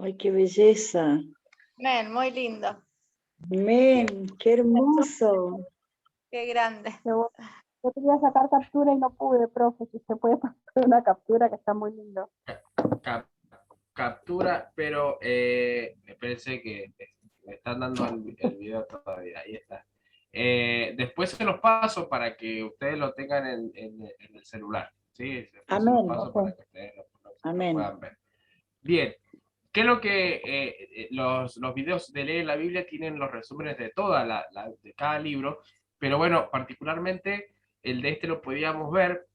Speaker 2: Ay, qué belleza.
Speaker 4: Men, muy lindo.
Speaker 2: Amén, qué hermoso.
Speaker 4: Qué grande.
Speaker 8: Yo quería sacar captura y no pude, profe. Si se puede pasar una captura, que está muy lindo.
Speaker 1: Captura, pero pensé que me están dando el video todavía. Ahí está. Después se los paso para que ustedes lo tengan en el celular. ¿Sí? Después se los
Speaker 2: Amén,
Speaker 1: paso
Speaker 2: ok.
Speaker 1: para que ustedes lo
Speaker 2: Amén.
Speaker 1: puedan ver. Bien. ¿Qué es lo que los videos de leer la Biblia tienen los resúmenes de de cada libro? Pero bueno, particularmente el de este lo podíamos ver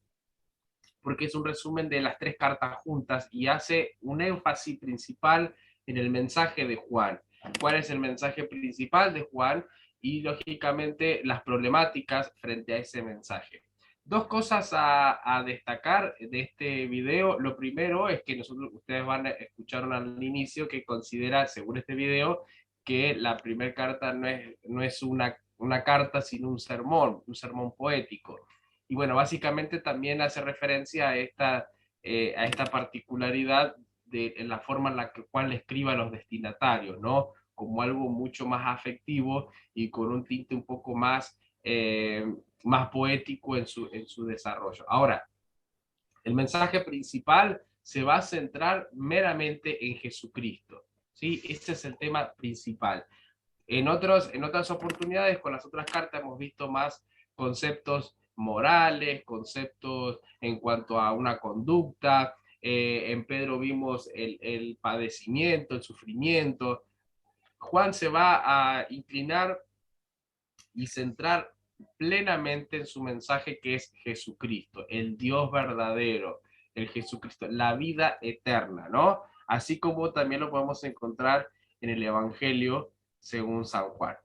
Speaker 1: porque es un resumen de las 3 cartas juntas y hace un énfasis principal en el mensaje de Juan. ¿Cuál es el mensaje principal de Juan? Y lógicamente las problemáticas frente a ese mensaje. 2 cosas a destacar de este video. Lo primero es que ustedes van a escuchar al inicio que considera, según este video, que la primera carta no es una carta, sino un sermón poético. Y bueno, básicamente también hace referencia a esta particularidad en la forma en la cual le escriba a los destinatarios, ¿no? Como algo mucho más afectivo y con un tinte un poco más, más poético en su desarrollo. Ahora, el mensaje principal se va a centrar meramente en Jesucristo, ¿sí? Ese es el tema principal. En otras oportunidades, con las otras cartas, hemos visto más conceptos morales, conceptos en cuanto a una conducta. En Pedro vimos el padecimiento, el sufrimiento. Juan se va a inclinar y centrar plenamente en su mensaje, que es Jesucristo, el Dios verdadero, el Jesucristo, la vida eterna, ¿no? Así como también lo podemos encontrar en el Evangelio según San Juan.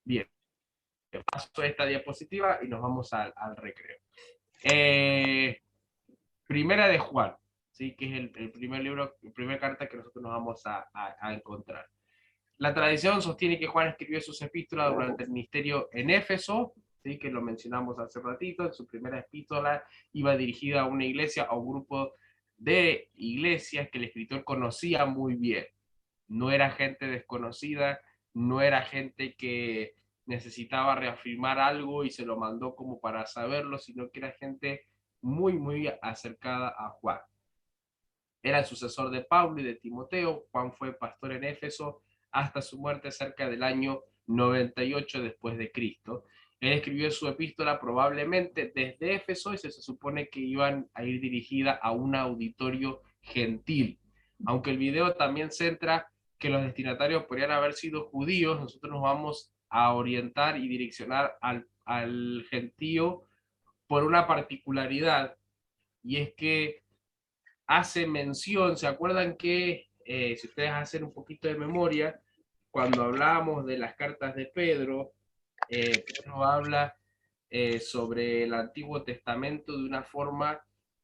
Speaker 1: Bien, paso esta diapositiva y nos vamos al recreo. Primera de Juan, ¿sí? Que es el primer libro, la primera carta que nosotros nos vamos a encontrar. La tradición sostiene que Juan escribió sus epístolas durante el ministerio en Éfeso, ¿sí? Que lo mencionamos hace ratito. En su primera epístola iba dirigida a una iglesia, a un grupo de iglesias que el escritor conocía muy bien. No era gente desconocida, no era gente que necesitaba reafirmar algo y se lo mandó como para saberlo, sino que era gente muy, muy acercada a Juan. Era el sucesor de Pablo y de Timoteo. Juan fue pastor en Éfeso hasta su muerte cerca del año 98 después de Cristo. Él escribió su epístola probablemente desde Éfeso y se supone que iban a ir dirigida a un auditorio gentil. Aunque el video también centra que los destinatarios podrían haber sido judíos, nosotros nos vamos a orientar y direccionar al gentío por una particularidad, y es que hace mención, ¿se acuerdan que, si ustedes hacen un poquito de memoria, cuando hablábamos de las cartas de Pedro, Pedro habla sobre el Antiguo Testamento de una forma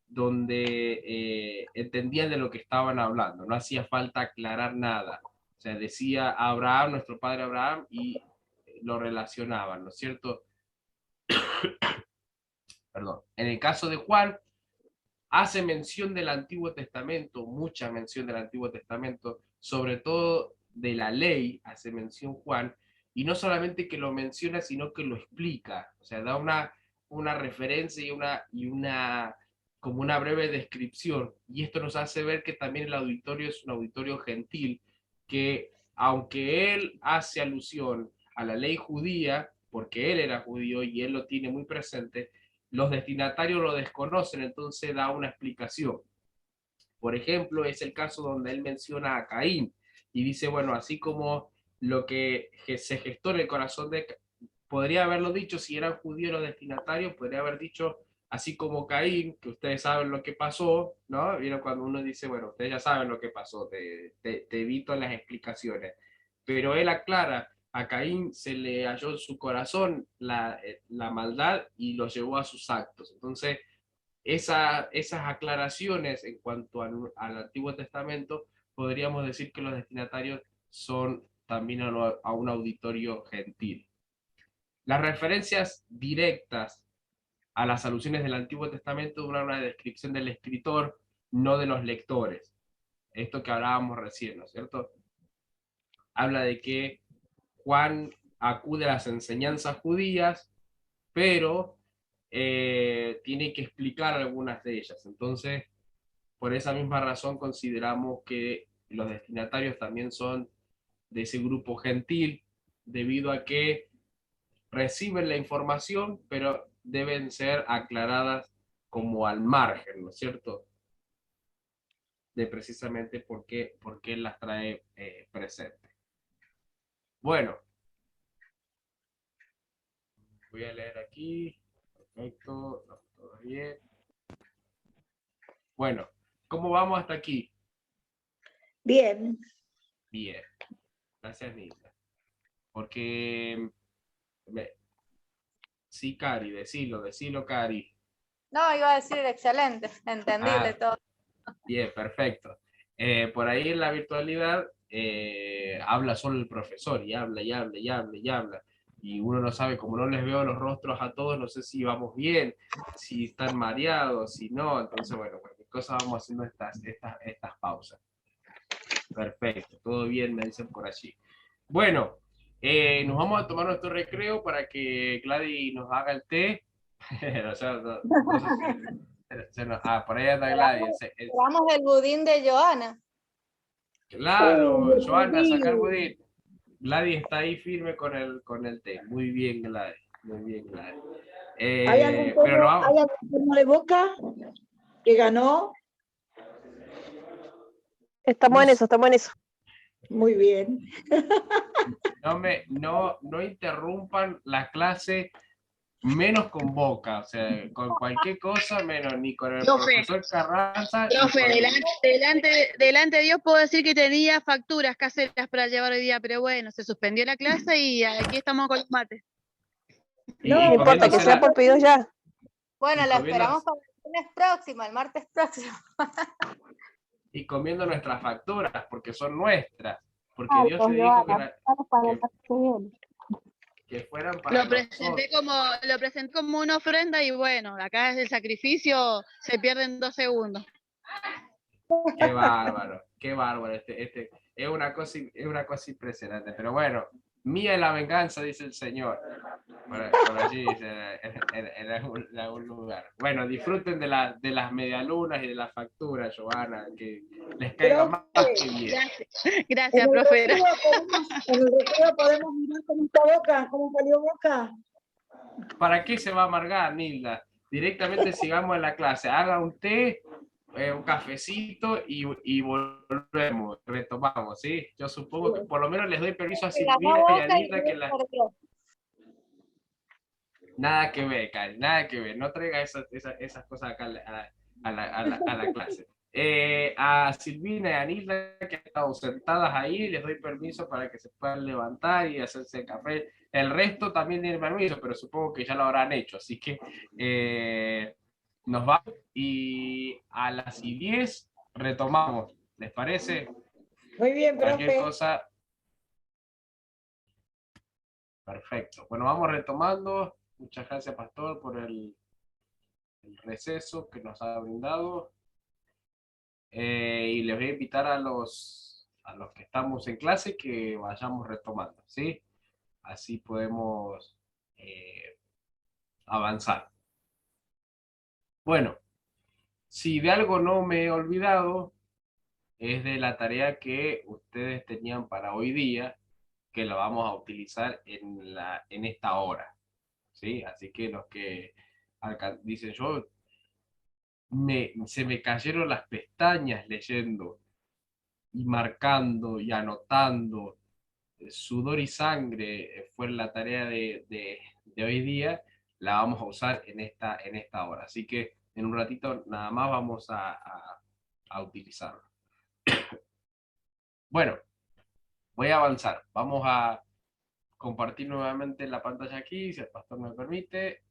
Speaker 1: donde entendían de lo que estaban hablando, no hacía falta aclarar nada. O sea, decía Abraham, nuestro padre Abraham, y lo relacionaban, ¿no es cierto? Perdón. En el caso de Juan, hace mención del Antiguo Testamento, mucha mención del Antiguo Testamento, sobre todo de la ley, hace mención Juan, y no solamente que lo menciona, sino que lo explica, o sea, da una referencia como una breve descripción, y esto nos hace ver que también el auditorio es un auditorio gentil, que aunque él hace alusión a la ley judía, porque él era judío y él lo tiene muy presente, los destinatarios lo desconocen, entonces da una explicación. Por ejemplo, es el caso donde él menciona a Caín y dice, bueno, así como lo que se gestó en el corazón de podría haberlo dicho si eran judíos los destinatarios, podría haber dicho así como Caín, que ustedes saben lo que pasó, ¿no? Vieron cuando uno dice, bueno, ustedes ya saben lo que pasó, te evito las explicaciones. Pero él aclara, a Caín se le halló en su corazón la maldad y lo llevó a sus actos. Entonces, esas aclaraciones en cuanto al Antiguo Testamento, podríamos decir que los destinatarios son también a un auditorio gentil. Las referencias directas a las alusiones del Antiguo Testamento dan una descripción del escritor, no de los lectores. Esto que hablábamos recién, ¿no es cierto? Habla de que Juan acude a las enseñanzas judías, pero tiene que explicar algunas de ellas. Entonces, por esa misma razón consideramos que los destinatarios también son de ese grupo gentil, debido a que reciben la información, pero deben ser aclaradas como al margen, ¿no es cierto? De precisamente por qué las trae presente. Bueno, voy a leer aquí. Perfecto, no, todo bien. Bueno, ¿cómo vamos hasta aquí?
Speaker 2: Bien.
Speaker 1: Bien, gracias Nilda. Porque, sí, Cari, decilo, Cari.
Speaker 4: No, iba a decir excelente, entendible todo.
Speaker 1: Bien, perfecto. Por ahí en la virtualidad habla solo el profesor y habla y habla y habla y habla. Y uno no sabe, como no les veo los rostros a todos, no sé si vamos bien, si están mareados, si no. Entonces, bueno, cualquier cosa vamos haciendo estas pausas. Perfecto, todo bien, me dicen por allí. Bueno, nos vamos a tomar nuestro recreo para que Gladys nos haga el té. O sea, no sé si por ahí anda Gladys.
Speaker 4: Vamos el budín de Joana.
Speaker 1: Claro, Joana, sacar budín. Gladys está ahí firme con el té. Muy bien, Gladys. Muy bien, Gladys.
Speaker 2: ¿Hay algún
Speaker 1: Pero no vamos.
Speaker 2: ¿hay algún turno de Boca que ganó?
Speaker 5: Estamos en eso, estamos en eso.
Speaker 2: Muy bien.
Speaker 1: No interrumpan la clase, menos con Boca, o sea, con cualquier cosa, menos ni con el profesor Carranza.
Speaker 9: Profe, delante de Dios puedo decir que tenía facturas caseras para llevar hoy día, pero bueno, se suspendió la clase y aquí estamos con los mates.
Speaker 5: No importa, que sea por pedidos ya.
Speaker 4: Bueno, la esperamos para el lunes próximo, el martes próximo.
Speaker 1: Y comiendo nuestras facturas, porque son nuestras. Porque Dios le dijo que fueran para
Speaker 9: lo presenté como una ofrenda y bueno, acá es el sacrificio, se pierden 2 segundos.
Speaker 1: Qué bárbaro, qué bárbaro. Es una cosa impresionante. Pero bueno, mía es la venganza, dice el Señor. Por allí dice, en algún lugar. Bueno, disfruten de las medialunas y de las facturas, Giovanna, que les caiga más que bien.
Speaker 9: Gracias, profe.
Speaker 2: En el recreo podemos mirar cómo está Boca, cómo salió Boca.
Speaker 1: ¿Para qué se va a amargar, Nilda? Directamente sigamos en la clase. Haga un té, un cafecito y volvemos, retomamos, ¿sí? Yo supongo que por lo menos les doy permiso a Silvina y a Nilda que la... Nada que ver, Cari, nada que ver. No traiga esas cosas acá a la clase. A Silvina y a Nilda que han estado sentadas ahí, les doy permiso para que se puedan levantar y hacerse el café. El resto también tiene permiso, pero supongo que ya lo habrán hecho. Así que nos vamos y a las 10 retomamos. ¿Les parece?
Speaker 2: Muy bien,
Speaker 1: Cualquier
Speaker 2: profe.
Speaker 1: cosa. Perfecto. Bueno, vamos retomando. Muchas gracias, Pastor, por el receso que nos ha brindado. Y les voy a invitar a los que estamos en clase que vayamos retomando, ¿sí? Así podemos avanzar. Bueno, si de algo no me he olvidado, es de la tarea que ustedes tenían para hoy día, que la vamos a utilizar en esta hora, ¿sí? Así que los que dicen yo, se me cayeron las pestañas leyendo y marcando y anotando, sudor y sangre fue la tarea de hoy día, la vamos a usar en esta hora. Así que en un ratito nada más vamos a utilizarlo. Bueno, voy a avanzar. Vamos a compartir nuevamente la pantalla aquí, si el pastor me permite.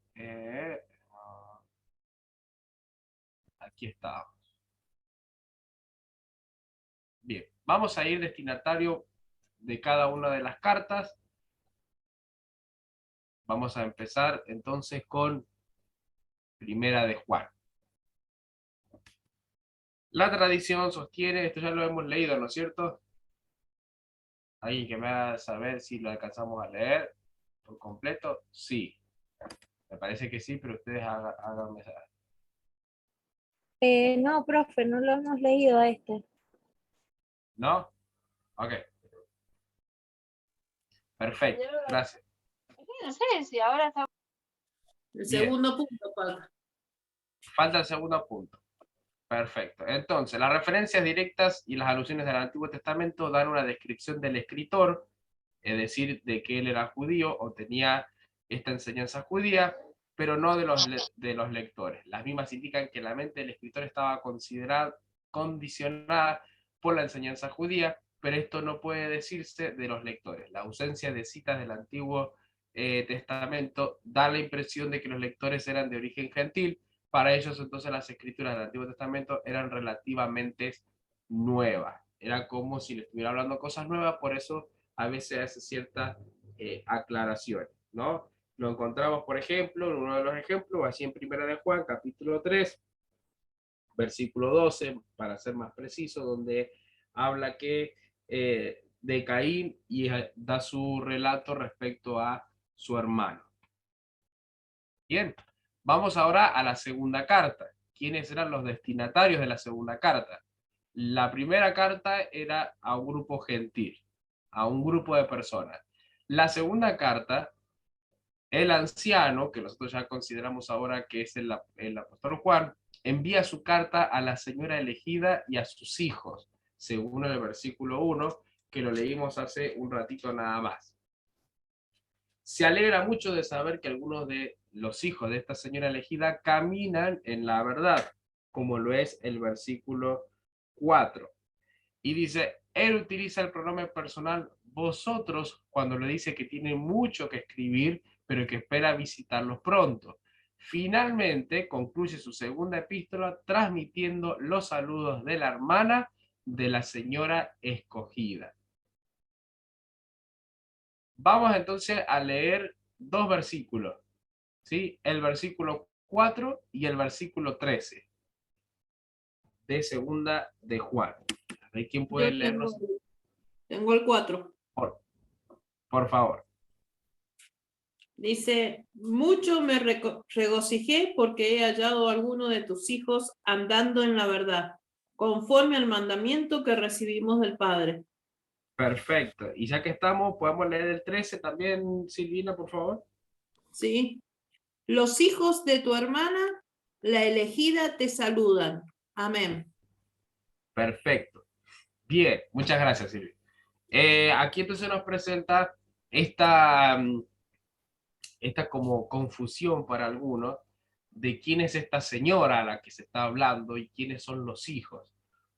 Speaker 1: Aquí está. Bien, vamos a ir destinatario de cada una de las cartas. Vamos a empezar entonces con Primera de Juan. La tradición sostiene, esto ya lo hemos leído, ¿no es cierto? Alguien que me haga saber si lo alcanzamos a leer por completo. Sí, me parece que sí, pero ustedes háganme saber.
Speaker 8: No, profe, no lo hemos leído a este.
Speaker 1: ¿No? Ok. Perfecto, gracias.
Speaker 5: No sé si ahora está...
Speaker 3: El
Speaker 1: Bien.
Speaker 3: segundo punto falta.
Speaker 1: Falta el segundo punto. Perfecto. Entonces, las referencias directas y las alusiones del Antiguo Testamento dan una descripción del escritor, es decir, de que él era judío o tenía esta enseñanza judía, pero no de los lectores. Las mismas indican que la mente del escritor estaba condicionada por la enseñanza judía, pero esto no puede decirse de los lectores. La ausencia de citas del Antiguo Testamento da la impresión de que los lectores eran de origen gentil. Para ellos entonces las escrituras del Antiguo Testamento eran relativamente nuevas. Era como si le estuviera hablando cosas nuevas, por eso a veces hace cierta aclaración, ¿no? Lo encontramos, por ejemplo, en uno de los ejemplos, así en Primera de Juan, capítulo 3, versículo 12, para ser más preciso, donde habla que de Caín y da su relato respecto a su hermano. Bien, vamos ahora a la segunda carta. ¿Quiénes eran los destinatarios de la segunda carta? La primera carta era a un grupo gentil, a un grupo de personas. La segunda carta, el anciano, que nosotros ya consideramos ahora que es el apóstol Juan, envía su carta a la señora elegida y a sus hijos, según el versículo 1, que lo leímos hace un ratito nada más. Se alegra mucho de saber que algunos de los hijos de esta señora elegida caminan en la verdad, como lo es el versículo 4. Y dice, él utiliza el pronombre personal vosotros cuando le dice que tiene mucho que escribir, pero que espera visitarlos pronto. Finalmente concluye su segunda epístola transmitiendo los saludos de la hermana de la señora escogida. Vamos entonces a leer dos versículos, ¿sí? El versículo 4 y el versículo 13 de segunda de Juan. A ver quién puede leernos.
Speaker 3: Tengo el 4.
Speaker 1: Por favor.
Speaker 3: Dice, mucho me regocijé porque he hallado a alguno de tus hijos andando en la verdad, conforme al mandamiento que recibimos del Padre.
Speaker 1: Perfecto. Y ya que estamos, podemos leer el 13 también, Silvina, por favor.
Speaker 3: Sí. Los hijos de tu hermana, la elegida, te saludan. Amén.
Speaker 1: Perfecto. Bien, muchas gracias, Silvia. Aquí entonces nos presenta esta como confusión para algunos de quién es esta señora a la que se está hablando y quiénes son los hijos.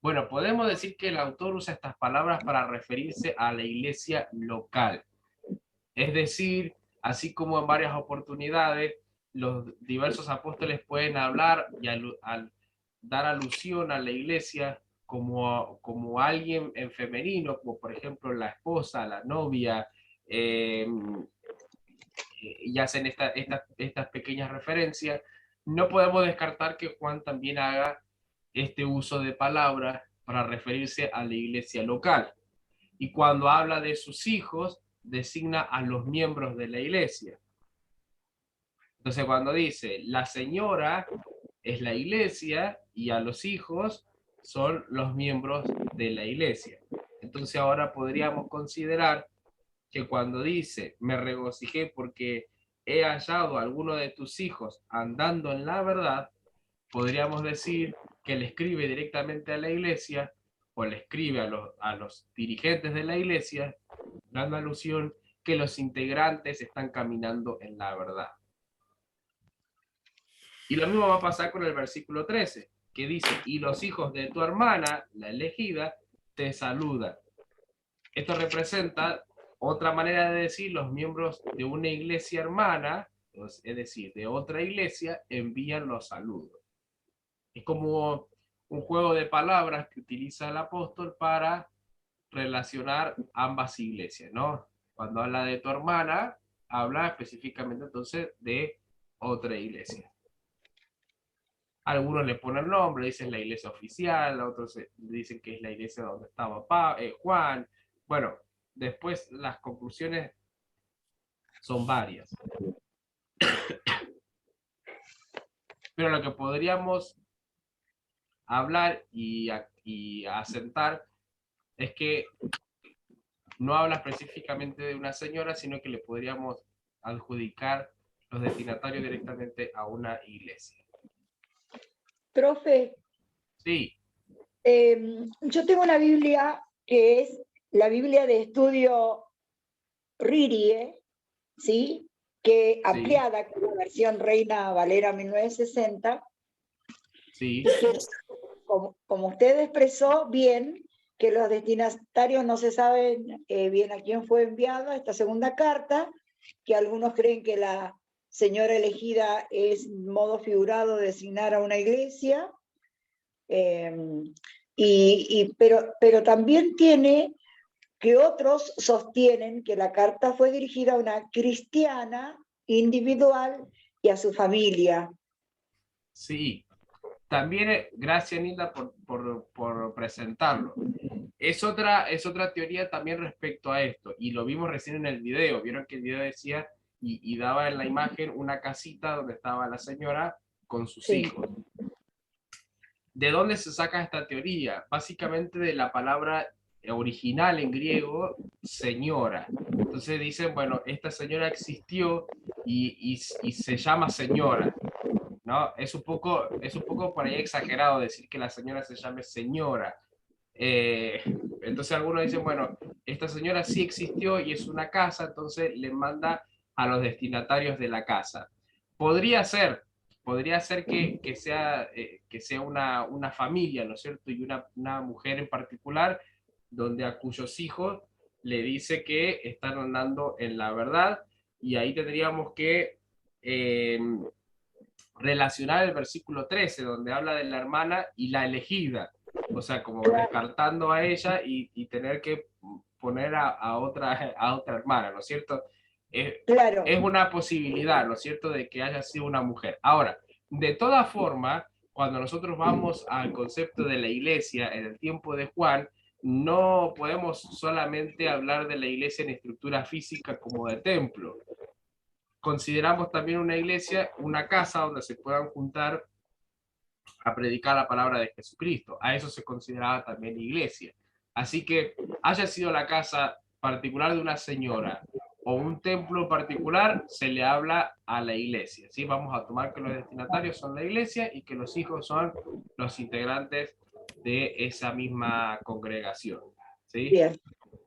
Speaker 1: Bueno, podemos decir que el autor usa estas palabras para referirse a la iglesia local. Es decir, así como en varias oportunidades, los diversos apóstoles pueden hablar y dar alusión a la iglesia como alguien en femenino, como por ejemplo la esposa, la novia, y hacen estas pequeñas referencias, no podemos descartar que Juan también haga este uso de palabras para referirse a la iglesia local. Y cuando habla de sus hijos, designa a los miembros de la iglesia. Entonces cuando dice la señora es la iglesia y a los hijos son los miembros de la iglesia. Entonces ahora podríamos considerar que cuando dice me regocijé porque he hallado a alguno de tus hijos andando en la verdad, podríamos decir que le escribe directamente a la iglesia o le escribe a los dirigentes de la iglesia, dando alusión que los integrantes están caminando en la verdad. Y lo mismo va a pasar con el versículo 13, que dice, y los hijos de tu hermana, la elegida, te saludan. Esto representa otra manera de decir los miembros de una iglesia hermana, es decir, de otra iglesia, envían los saludos. Es como un juego de palabras que utiliza el apóstol para relacionar ambas iglesias, ¿no? Cuando habla de tu hermana, habla específicamente entonces de otra iglesia. Algunos le ponen nombre, dicen la iglesia oficial, otros dicen que es la iglesia donde estaba Juan. Bueno, después las conclusiones son varias. Pero lo que podríamos hablar y asentar es que no habla específicamente de una señora, sino que le podríamos adjudicar los destinatarios directamente a una iglesia.
Speaker 2: Profe,
Speaker 1: Sí,
Speaker 2: yo tengo una Biblia que es la Biblia de estudio Ririe, ¿sí? Que ampliada con la versión Reina Valera 1960.
Speaker 1: sí,
Speaker 2: Como usted expresó bien, que los destinatarios no se saben bien a quién fue enviada esta segunda carta, que algunos creen que la señora elegida es modo figurado de designar a una iglesia, pero también tiene que otros sostienen que la carta fue dirigida a una cristiana individual y a su familia.
Speaker 1: sí. También, gracias Nilda por presentarlo. Es otra teoría también respecto a esto, y lo vimos recién en el video. Vieron que el video decía y daba en la imagen una casita donde estaba la señora con sus hijos. ¿De dónde se saca esta teoría? Básicamente de la palabra original en griego, señora. Entonces dicen, bueno, esta señora existió y se llama señora, ¿no? Es un poco por ahí exagerado decir que la señora se llame señora. Entonces algunos dicen, bueno, esta señora sí existió y es una casa, entonces le manda a los destinatarios de la casa. Podría ser que sea una familia, ¿no es cierto? Y una mujer en particular, donde a cuyos hijos le dice que están andando en la verdad, y ahí tendríamos que relacionar el versículo 13, donde habla de la hermana y la elegida, o sea, como descartando a ella y tener que poner a otra hermana, ¿no es cierto?
Speaker 2: Claro.
Speaker 1: Es una posibilidad, ¿no es cierto?, de que haya sido una mujer. Ahora, de todas formas, cuando nosotros vamos al concepto de la iglesia en el tiempo de Juan, no podemos solamente hablar de la iglesia en estructura física como de templo. Consideramos también una iglesia, una casa donde se puedan juntar a predicar la palabra de Jesucristo. A eso se consideraba también iglesia. Así que haya sido la casa particular de una señora o un templo particular, se le habla a la iglesia. ¿Sí? Vamos a tomar que los destinatarios son la iglesia y que los hijos son los integrantes de esa misma congregación. ¿Sí?
Speaker 2: Bien,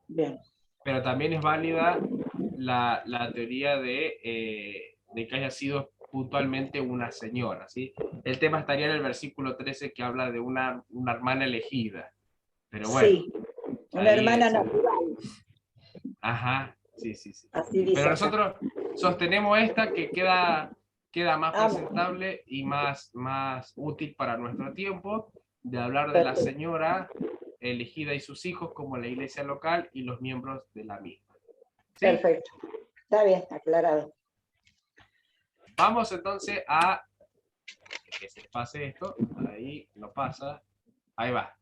Speaker 2: bien.
Speaker 1: Pero también es válida la teoría de que haya sido puntualmente una señora, ¿sí? El tema estaría en el versículo 13, que habla de una hermana elegida. Pero bueno.
Speaker 2: Sí, una hermana natural.
Speaker 1: Ajá, sí.
Speaker 2: Así dice.
Speaker 1: Pero nosotros sostenemos esta que queda más presentable y más útil para nuestro tiempo, de hablar de la señora elegida y sus hijos como la iglesia local y los miembros de la misma. ¿Sí?
Speaker 2: Perfecto. Está bien, aclarado.
Speaker 1: Vamos entonces a que se pase esto. Ahí no pasa. Ahí va.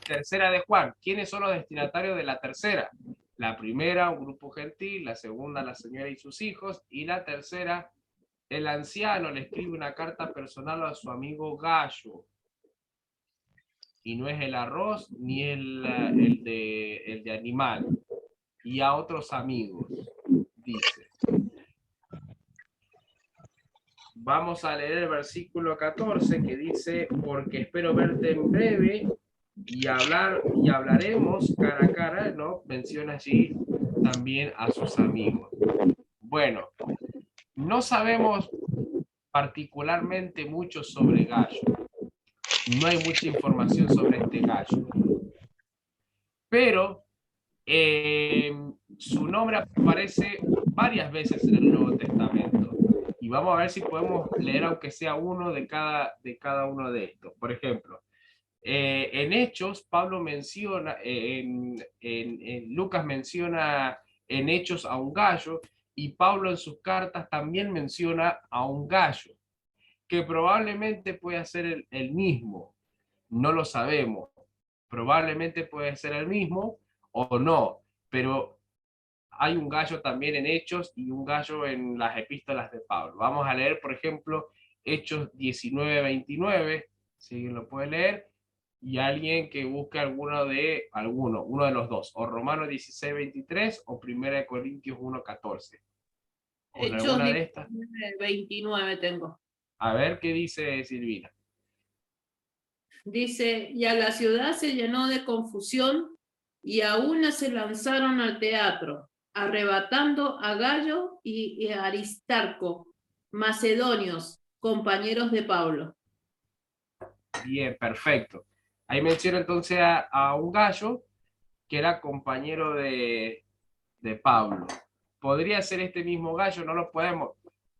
Speaker 1: Tercera de Juan. ¿Quiénes son los destinatarios de la tercera? La primera, un grupo gentil. La segunda, la señora y sus hijos. Y la tercera, el anciano le escribe una carta personal a su amigo Gallo. Y no es el arroz ni el de animal. Y a otros amigos, dice. Vamos a leer el versículo 14, que dice, porque espero verte en breve y hablaremos cara a cara, ¿no? Menciona allí también a sus amigos. Bueno, no sabemos particularmente mucho sobre Gallo. No hay mucha información sobre este Gallo. Pero su nombre aparece varias veces en el Nuevo Testamento. Y vamos a ver si podemos leer aunque sea uno de cada uno de estos. Por ejemplo, en Hechos, Pablo menciona, en Lucas menciona en Hechos a un gallo, y Pablo en sus cartas también menciona a un gallo, que probablemente pueda ser el mismo. No lo sabemos. Probablemente puede ser el mismo o no, pero hay un gallo también en Hechos y un gallo en las epístolas de Pablo. Vamos a leer, por ejemplo, Hechos 19:29, si alguien lo puede leer. y alguien que busque uno de los dos, o Romanos 16:23 o 1 Corintios 1:14. O en
Speaker 3: Hechos
Speaker 1: alguna de estas.
Speaker 3: 29 tengo.
Speaker 1: A ver qué dice Silvina.
Speaker 3: Dice, y a la ciudad se llenó de confusión y a una se lanzaron al teatro, arrebatando a Gallo y a Aristarco, macedonios, compañeros de Pablo.
Speaker 1: Bien, perfecto. Ahí menciona entonces a un Gallo que era compañero de Pablo. ¿Podría ser este mismo Gallo? No lo podemos.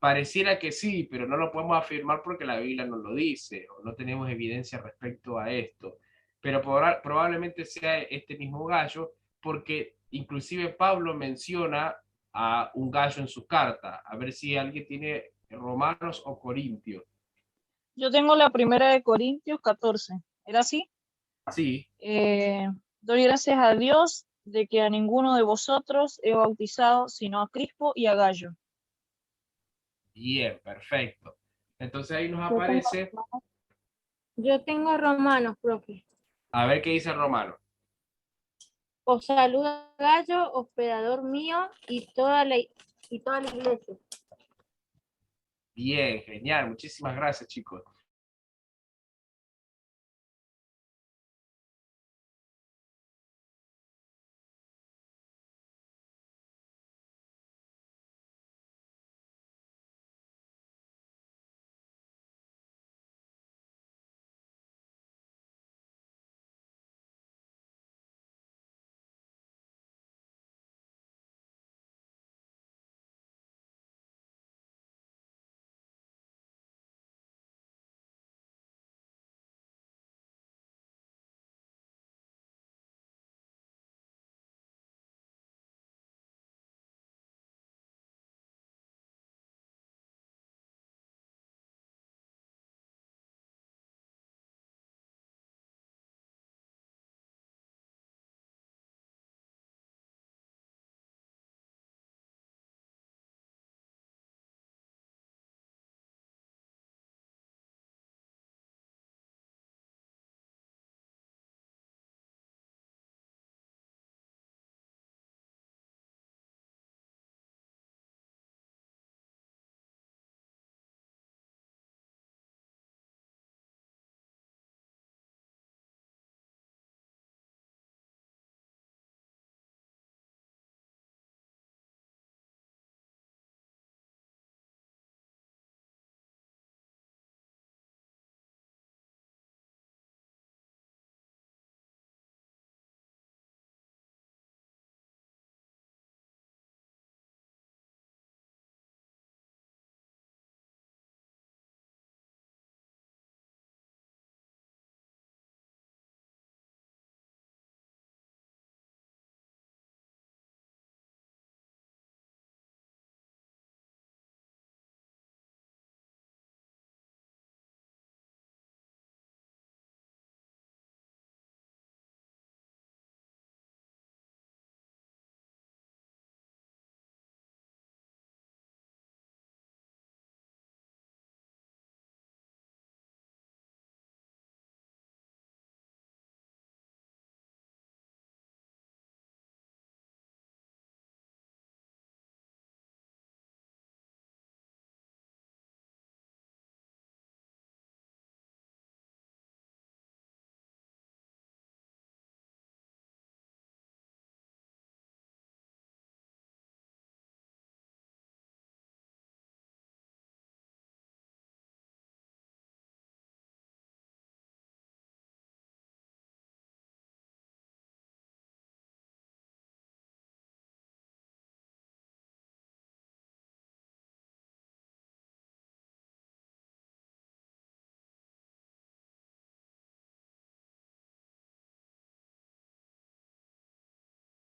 Speaker 1: Pareciera que sí, pero no lo podemos afirmar porque la Biblia no lo dice, o no tenemos evidencia respecto a esto. Pero probablemente sea este mismo Gallo, porque inclusive Pablo menciona a un Gallo en su carta. A ver si alguien tiene Romanos o Corintios.
Speaker 6: Yo tengo la primera de Corintios 14. ¿Era así?
Speaker 1: Sí.
Speaker 6: Doy gracias a Dios de que a ninguno de vosotros he bautizado, sino a Crispo y a Gallo.
Speaker 1: Bien, perfecto. Entonces ahí nos
Speaker 8: Yo tengo
Speaker 1: aparece,
Speaker 8: Yo tengo Romanos, profe.
Speaker 1: a ver qué dice Romano.
Speaker 8: Os saluda Gallo, hospedador mío, y toda la iglesia.
Speaker 1: Bien, genial, muchísimas gracias, chicos.